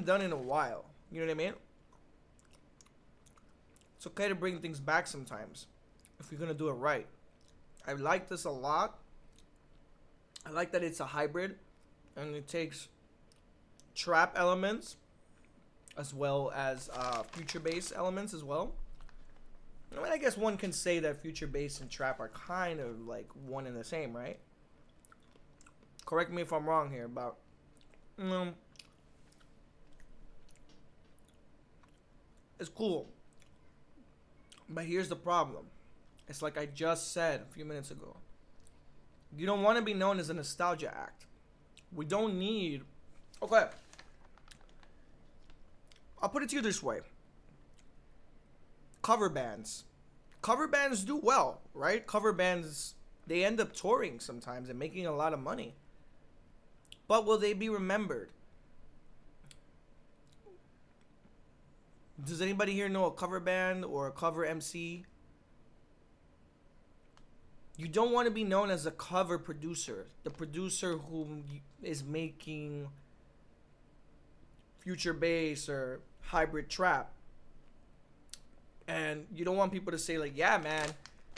B: done in a while. You know what I mean? It's okay to bring things back sometimes if you're gonna do it right. I like this a lot. I like that it's a hybrid and it takes trap elements as well as future bass elements as well. I mean, I guess one can say that future bass and trap are kind of like one and the same, right? Correct me if I'm wrong here, but it's cool. But here's the problem. It's like I just said a few minutes ago. You don't want to be known as a nostalgia act. We don't need... Okay. I'll put it to you this way. Cover bands. Cover bands do well, right? Cover bands, they end up touring sometimes and making a lot of money. But will they be remembered? Does anybody here know a cover band or a cover MC? You don't want to be known as a cover producer. The producer who is making future bass or hybrid trap. And you don't want people to say like, yeah, man,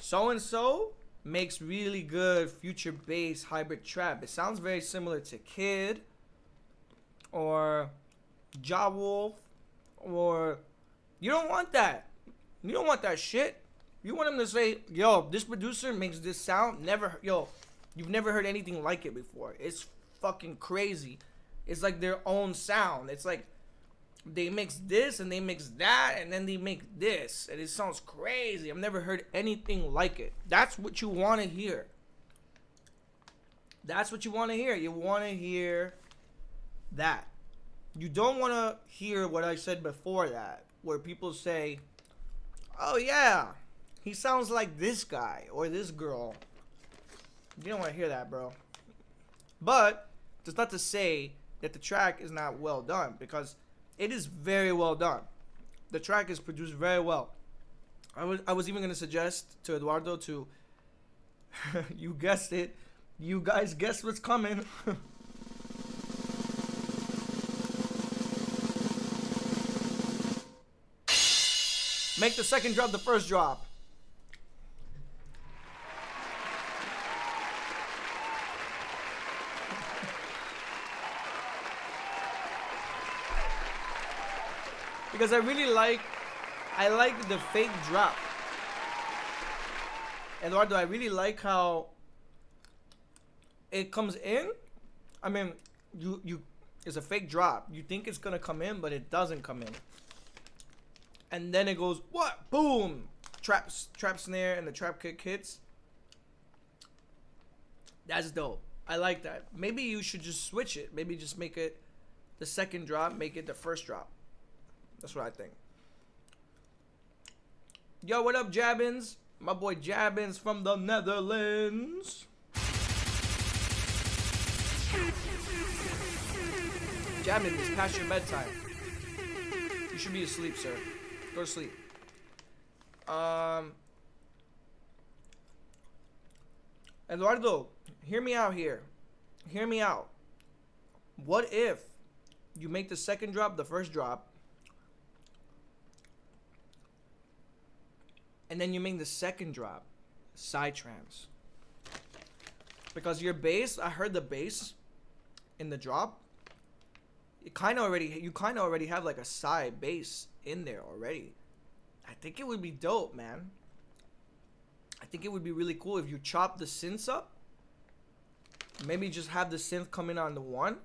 B: so-and-so makes really good future bass hybrid trap. It sounds very similar to Kid or Ja Wolf, or you don't want that. You don't want that shit. You want them to say, yo, this producer makes this sound. You've never heard anything like it before. It's fucking crazy. It's like their own sound. It's like they mix this and they mix that and then they make this. And it sounds crazy. I've never heard anything like it. That's what you want to hear. That's what you want to hear. You want to hear that. You don't want to hear what I said before that, where people say, oh yeah, he sounds like this guy or this girl. You don't want to hear that, bro. But that's not to say that the track is not well done, because it is very well done. The track is produced very well. I was even gonna suggest to Eduardo to you guessed it. You guys guessed what's coming. Make the second drop the first drop. Because I like the fake drop. Eduardo, I really like how it comes in. I mean, you it's a fake drop. You think it's gonna come in, but it doesn't come in. And then it goes, what? Boom! Trap snare and the trap kick hits. That's dope. I like that. Maybe you should just switch it. Maybe just make it the second drop, make it the first drop. That's what I think. Yo, what up, Jabbins? My boy Jabbins from the Netherlands. Jabbins, it's past your bedtime. You should be asleep, sir. Go to sleep. Eduardo, hear me out here. Hear me out. What if you make the second drop the first drop, and then you make the second drop side trans? Because your bass, I heard the bass in the drop. You kind of already have like a side bass in there already. I think it would be dope, man. I think it would be really cool if you chop the synths up. Maybe just have the synth come in on the one,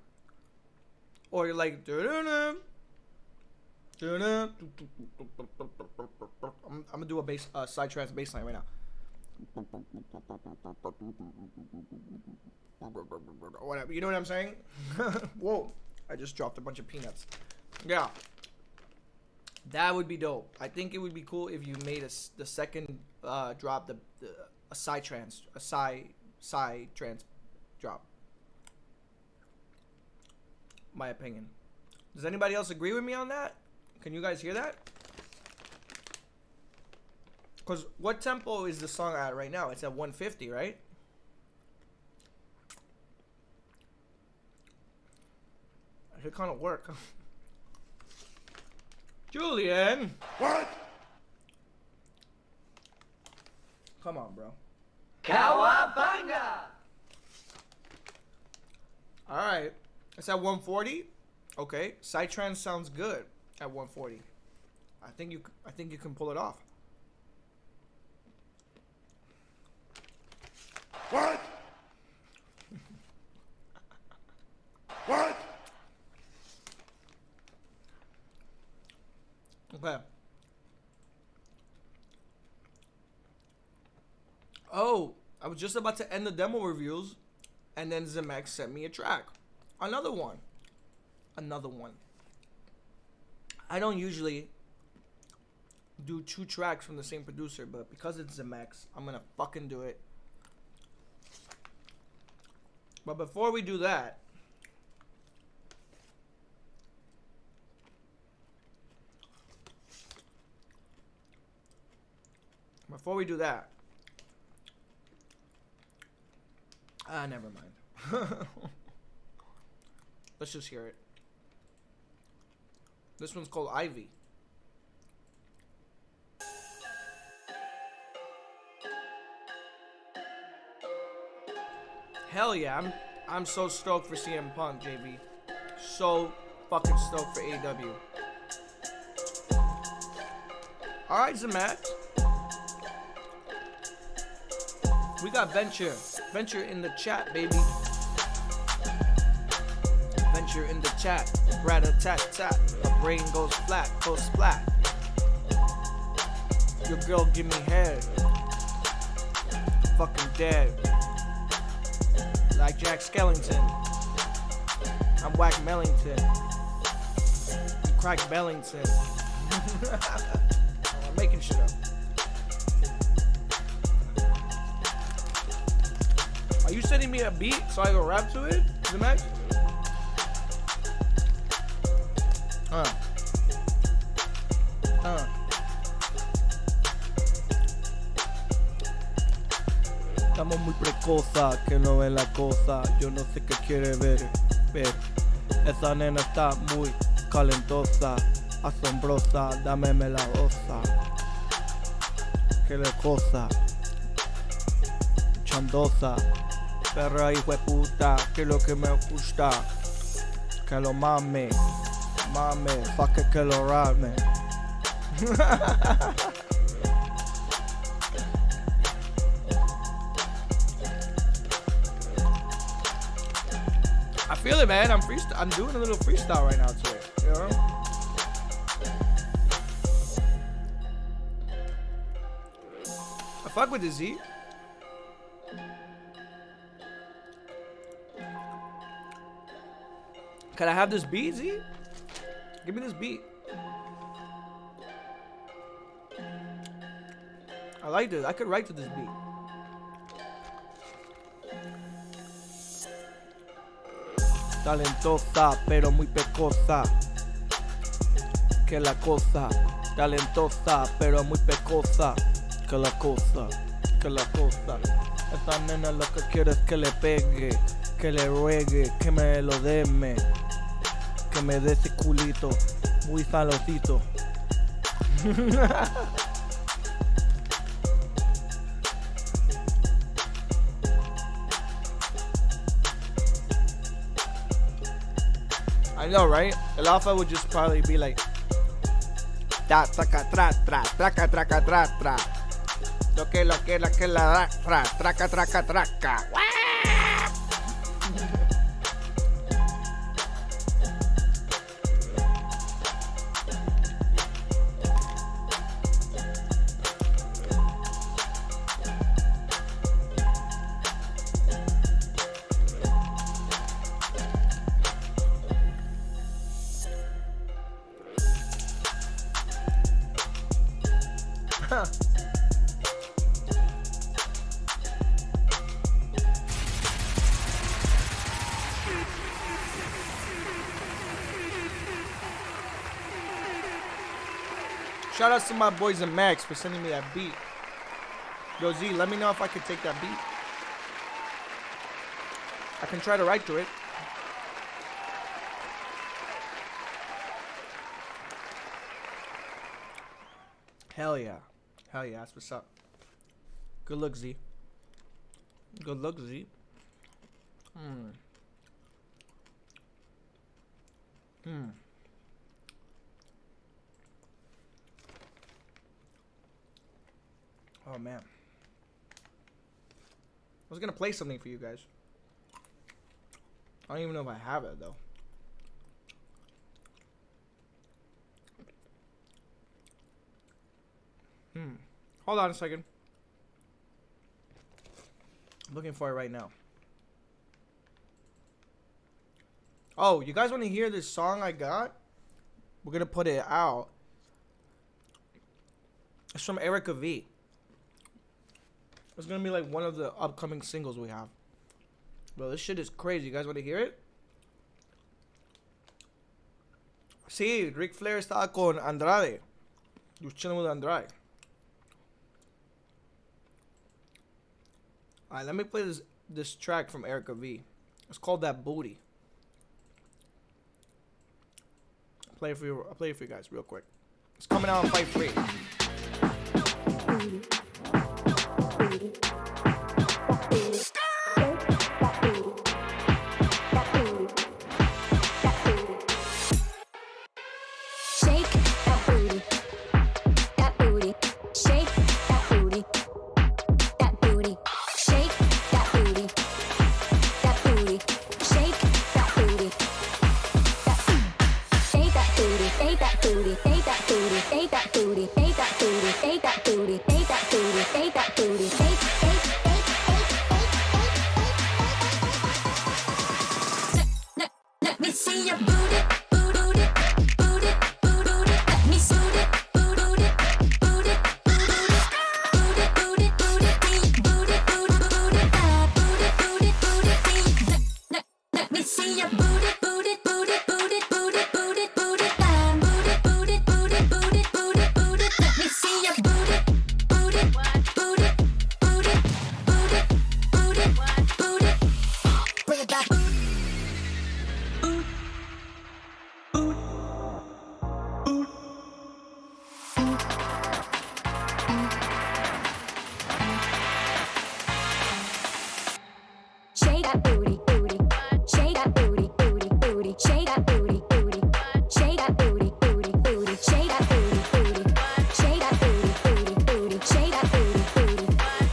B: or you're like, I'm gonna do a bass, side trans bass line right now. Whatever, you know what I'm saying? Whoa, I just dropped a bunch of peanuts. Yeah, that would be dope. I think it would be cool if you made the second drop a side trans drop. My opinion. Does anybody else agree with me on that? Can you guys hear that? Because what tempo is the song at right now? It's at 150, right? It should kind of work. Julian!
C: What?
B: Come on, bro.
G: Cowabunga!
B: Alright. It's at 140. Okay. Psytrance sounds good at 140. I think you can pull it off.
C: What? What?
B: Okay. Oh, I was just about to end the demo reviews, and then Zemex sent me a track. Another one. I don't usually do 2 tracks from the same producer, but because it's Zemex, I'm gonna fucking do it. But before we do that, never mind. Let's just hear it. This one's called Ivy. Hell yeah, I'm so stoked for CM Punk, JV. So fucking stoked for AEW. Alright, Zemat. We got Venture. Venture in the chat, baby. Venture in the chat. Rat-a-tat-tat. My brain goes flat, goes splat. Your girl give me head. Fucking dead. Like Jack Skellington. I'm Whack Mellington. You Crack Bellington. I'm making shit up. Are you sending me a beat so I can rap to it? The Max?
G: Estamos muy precoza, que no ve la cosa. Yo no sé qué quiere ver. Esa nena está muy calentosa, asombrosa, dámeme la osa. Que le cosa, chandosa, perra hijo de puta, que lo que me gusta. Que lo mame, pa' que lo rame.
B: I feel it, man. I'm doing a little freestyle right now to it, you know? I fuck with the Z. Can I have this beat, Z? Give me this beat. I like this. I could write to this beat.
G: Talentosa, pero muy pecosa. Que la cosa. Talentosa, pero muy pecosa. Que la cosa. Que la cosa. Esta nena lo que quiere es que le pegue, que le ruegue, que me lo deme, que me dé ese culito muy salosito.
B: I know, right? El alpha would just probably be like,
G: Ta traca tra tra, traca traca tra tra. Lo que la tra, traca traca traca.
B: shout out to my boys and Max for sending me that beat. Yo, Z, let me know if I can take that beat. I can try to write to it. Hell yeah. Hell yeah, that's what's up. Good luck, Z. Good luck, Z. Oh, man. I was gonna play something for you guys. I don't even know if I have it, though. Hold on a second. I'm looking for it right now. Oh, you guys want to hear this song I got? We're gonna put it out. It's from Erica V. It's gonna be like one of the upcoming singles we have. Bro, this shit is crazy. You guys want to hear it? Sí, Ric Flair estaba con Andrade. He was chilling with Andrade. Alright, let me play this track from Erica V. It's called That Booty. I'll play it for you guys real quick. It's coming out on Fight Free.
E: Shake that booty, shake that booty, shake that booty, shake that booty, shake that booty, shake, shake. that booty, booty. Shake that booty, booty, booty. Shake that booty, booty. Shake that booty, booty, booty. Shake that booty, booty. Shake that booty, booty, booty. Shake that booty, booty.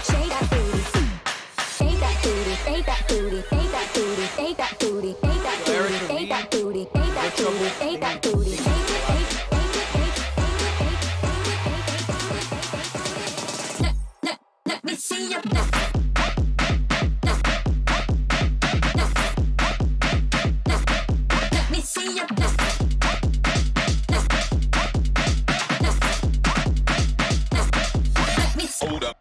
E: Shake that booty. Shake that booty, shake that booty, shake that booty, shake that booty, shake that booty, shake that booty, shake that booty, shake that booty, shake it, let me see your back. Let me see your back. Let me see.
C: Hold up.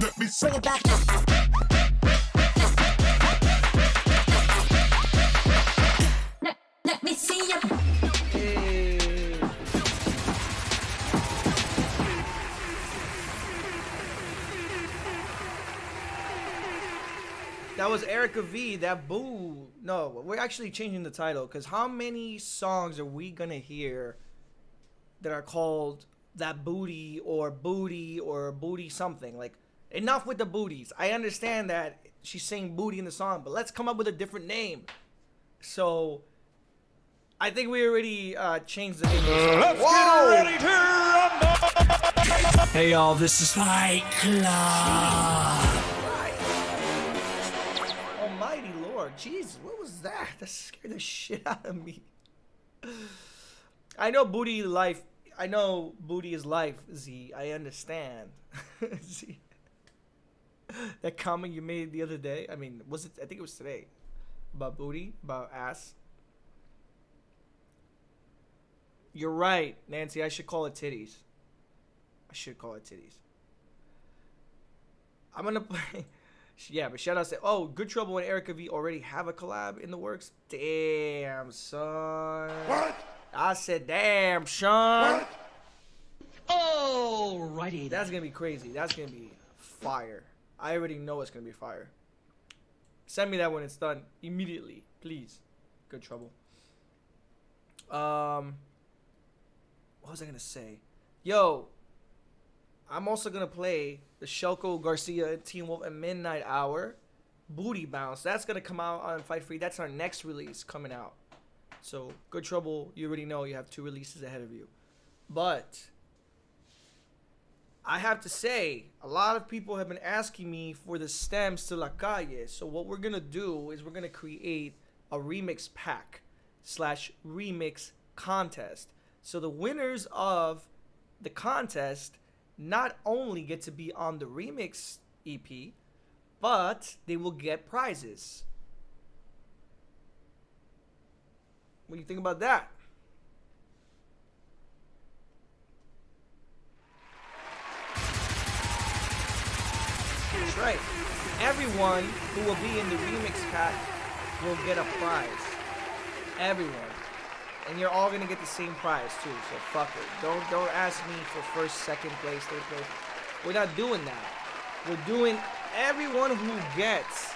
C: Let me see.
E: Bring it back. Let me see your.
B: Hey. That was Erica V. That boo. No, we're actually changing the title because how many songs are we gonna hear that are called that booty or booty something? Like, enough with the booties. I understand that she's saying booty in the song, but let's come up with a different name. So I think we already changed the name. Let's get ready to rumble.
A: Hey y'all, this is Fight Club.
B: Almighty Lord, jeez, what was that? That scared the shit out of me. I know booty is life. Z. I understand. Z. That comment you made the other day. I mean, was it? I think it was today. About booty, about ass. You're right, Nancy. I should call it titties. I'm gonna play. Yeah, but shout out to Good Trouble and Erica V already have a collab in the works. Damn, son.
C: What?
B: I said, damn, Sean.
C: What?
A: Alrighty.
B: That's gonna be crazy. That's gonna be fire. I already know it's gonna be fire. Send me that when it's done immediately, please. Good Trouble. What was I gonna say? Yo, I'm also gonna play the Shelko Garcia and Teen Wolf at Midnight Hour, Booty Bounce. That's gonna come out on Fight Free. That's our next release coming out. So Good Trouble, you already know you have 2 releases ahead of you. But I have to say, a lot of people have been asking me for the stems to La Calle. So what we're gonna do is we're gonna create a remix pack / remix contest. So the winners of the contest not only get to be on the remix EP, but they will get prizes. What do you think about that? That's right. Everyone who will be in the remix pack will get a prize. Everyone. And you're all gonna get the same prize too, so fuck it. Don't ask me for first, second place, third place. We're not doing that. We're doing everyone who gets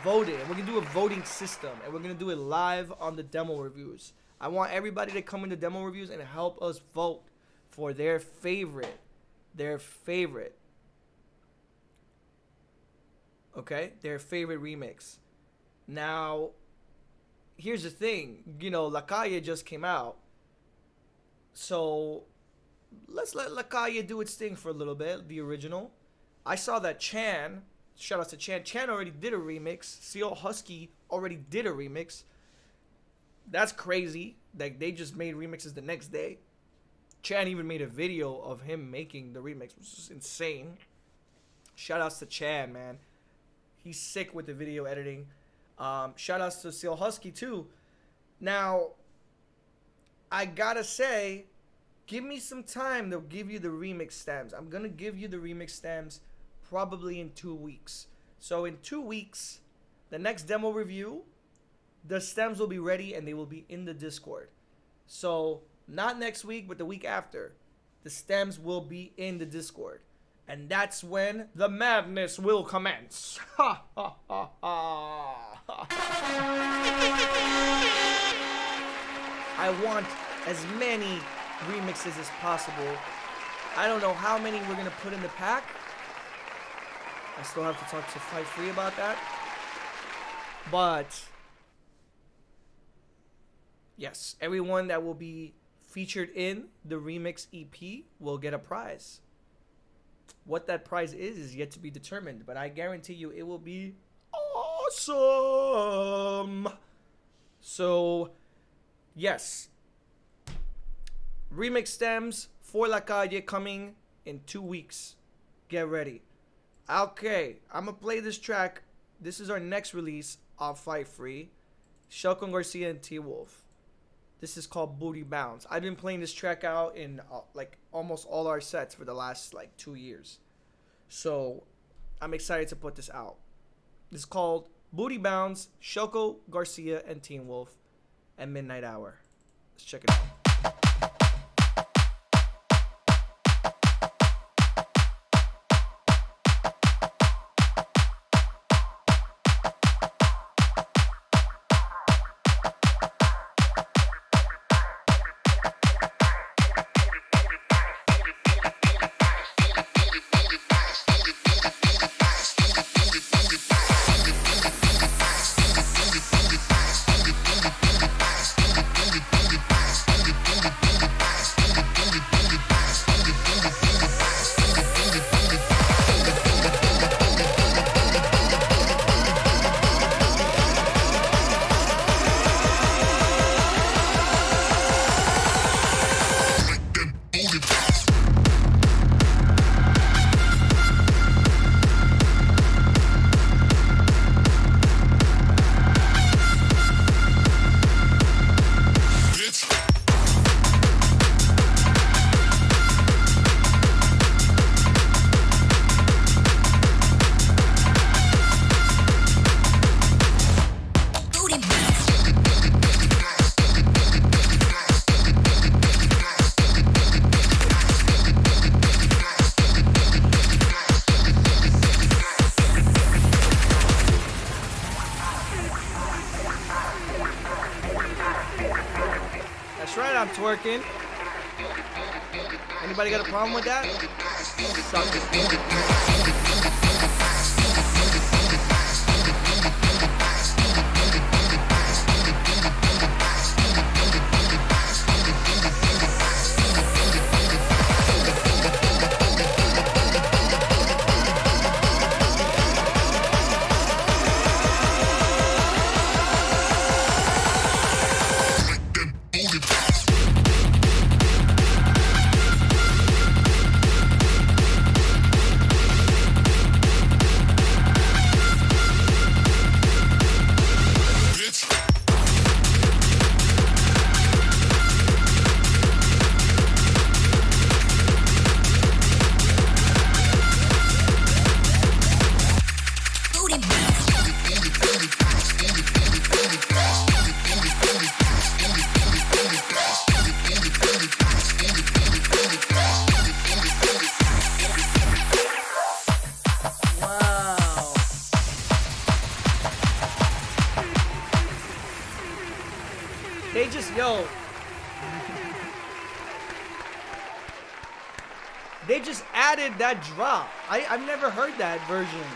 B: voted. We're gonna do a voting system, and we're gonna do it live on the demo reviews. I want everybody to come into demo reviews and help us vote for their favorite. Okay, their favorite remix. Now, here's the thing, La Calle just came out, so let's let La Calle do its thing for a little bit, the original. I saw that Chan, shout out to Chan already did a remix. Seal Husky already did a remix. That's crazy, like they just made remixes the next day. Chan even made a video of him making the remix, which is insane. Shout outs to Chan, man. He's sick with the video editing. Shout outs to Seal Husky too. Now, I gotta say, give me some time to give you the remix stems. I'm gonna give you the remix stems probably in 2 weeks. So in 2 weeks, the next demo review, the stems will be ready and they will be in the Discord. So not next week, but the week after, the stems will be in the Discord. And that's when the madness will commence. Ha ha ha ha. I want as many remixes as possible I don't know how many we're gonna put in the pack. I still have to talk to Fight Free about that. But yes, everyone that will be featured in the remix EP will get a prize. What that prize is yet to be determined, but I guarantee you it will be awesome. So, yes. Remix stems for La Calle coming in 2 weeks. Get ready. Okay, I'm going to play this track. This is our next release off Fight Free. Shelco Garcia and T-Wolf. This is called Booty Bounce. I've been playing this track out in like almost all our sets for the last like 2 years. So I'm excited to put this out. This is called Booty Bounce, Shelco Garcia and Teen Wolf, and Midnight Hour. Let's check it out. That's right, I'm twerking. Anybody got a problem with that? Suck They just, yo. They just added that drop. I've never heard that version.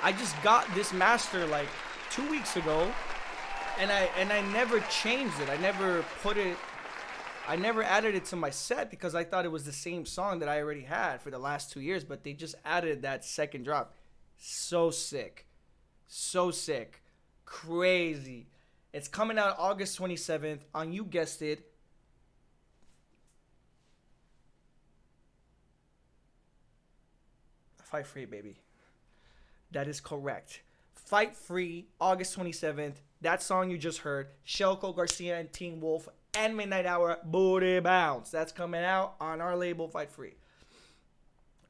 B: I just got this master like 2 weeks ago, and I never changed it. I never added it to my set because I thought it was the same song that I already had for the last 2 years, but they just added that second drop. So sick. So sick. Crazy. It's coming out August 27th on, you guessed it, Fight Free, baby. That is correct. Fight Free, August 27th. That song you just heard, Shelco Garcia and Teen Wolf and Midnight Hour, Booty Bounce. That's coming out on our label, Fight Free.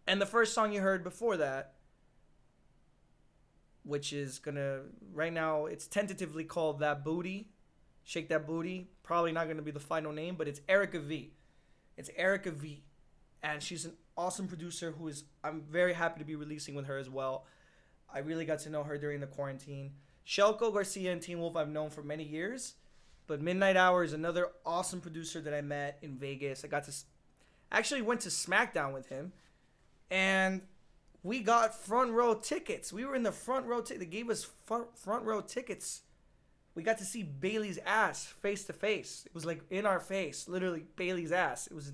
B: And the first song you heard before that, which is gonna, right now, it's tentatively called That Booty, Shake That Booty. Probably not gonna be the final name, but it's Erica V. It's Erica V. And she's an awesome producer I'm very happy to be releasing with her as well. I really got to know her during the quarantine. Shelco Garcia and Teen Wolf I've known for many years, but Midnight Hour is another awesome producer that I met in Vegas. Actually went to SmackDown with him, and we got front row tickets. We were in the front row. They gave us front row tickets. We got to see Bailey's ass face to face. It was like in our face, literally Bailey's ass. It was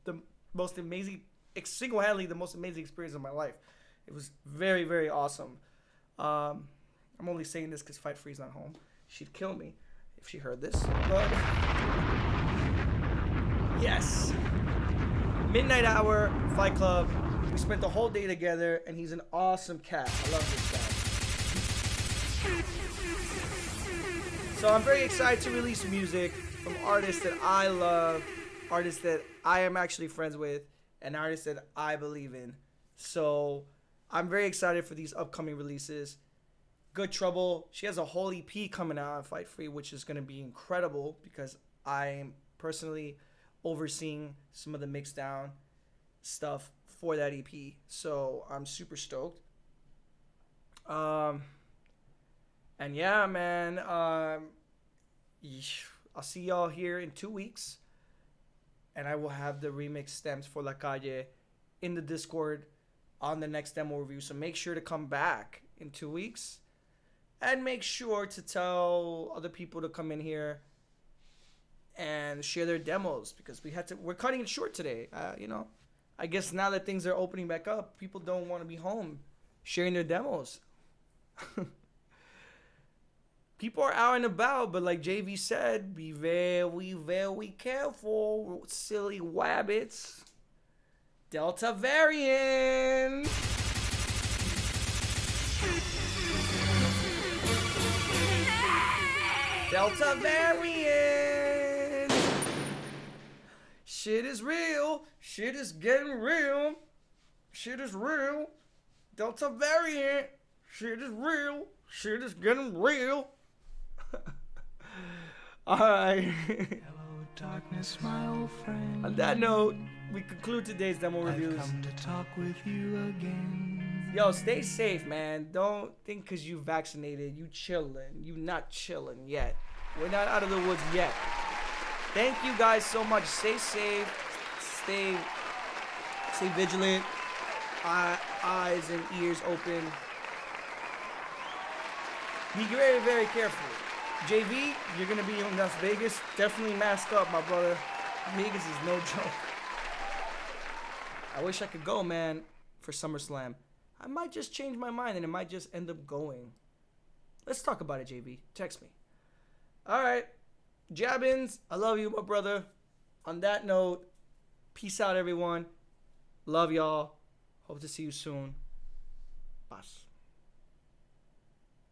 B: the most amazing, single-handedly the most amazing experience of my life. It was very, very awesome. I'm only saying this because Fight Free's not home. She'd kill me if she heard this. But yes, Midnight Hour Fight Club. We spent the whole day together, and he's an awesome cat. I love this guy. So I'm very excited to release music from artists that I love, artists that I am actually friends with, and artists that I believe in. So I'm very excited for these upcoming releases. Good Trouble, she has a whole EP coming out on Fight Free, which is going to be incredible because I'm personally overseeing some of the mixdown stuff for that EP. So I'm super stoked. And yeah, man, I'll see y'all here in 2 weeks. And I will have the remix stems for La Calle in the Discord on the next demo review. So make sure to come back in 2 weeks. And make sure to tell other people to come in here and share their demos. Because we're cutting it short today. I guess now that things are opening back up, people don't want to be home sharing their demos. People are out and about, but like JV said, be very, very careful, silly wabbits. Delta variant. Delta variant. Shit is real. Shit is getting real. Shit is real. Delta variant. Shit is real. Shit is getting real. Alright.
H: Hello, darkness, my old friend.
B: On that note, we conclude today's demo reviews.
H: I've come to talk with you again.
B: Yo, stay safe, man. Don't think because you vaccinated, you chilling. You not chilling yet. We're not out of the woods yet. Thank you guys so much. Stay safe. Stay vigilant. Eyes and ears open. Be very, very careful. JV, you're going to be in Las Vegas. Definitely mask up, my brother. Vegas is no joke. I wish I could go, man, for SummerSlam. I might just change my mind and it might just end up going. Let's talk about it, JV. Text me. All right. Jabbins, I love you, my brother. On that note, peace out, everyone. Love y'all. Hope to see you soon. Bye.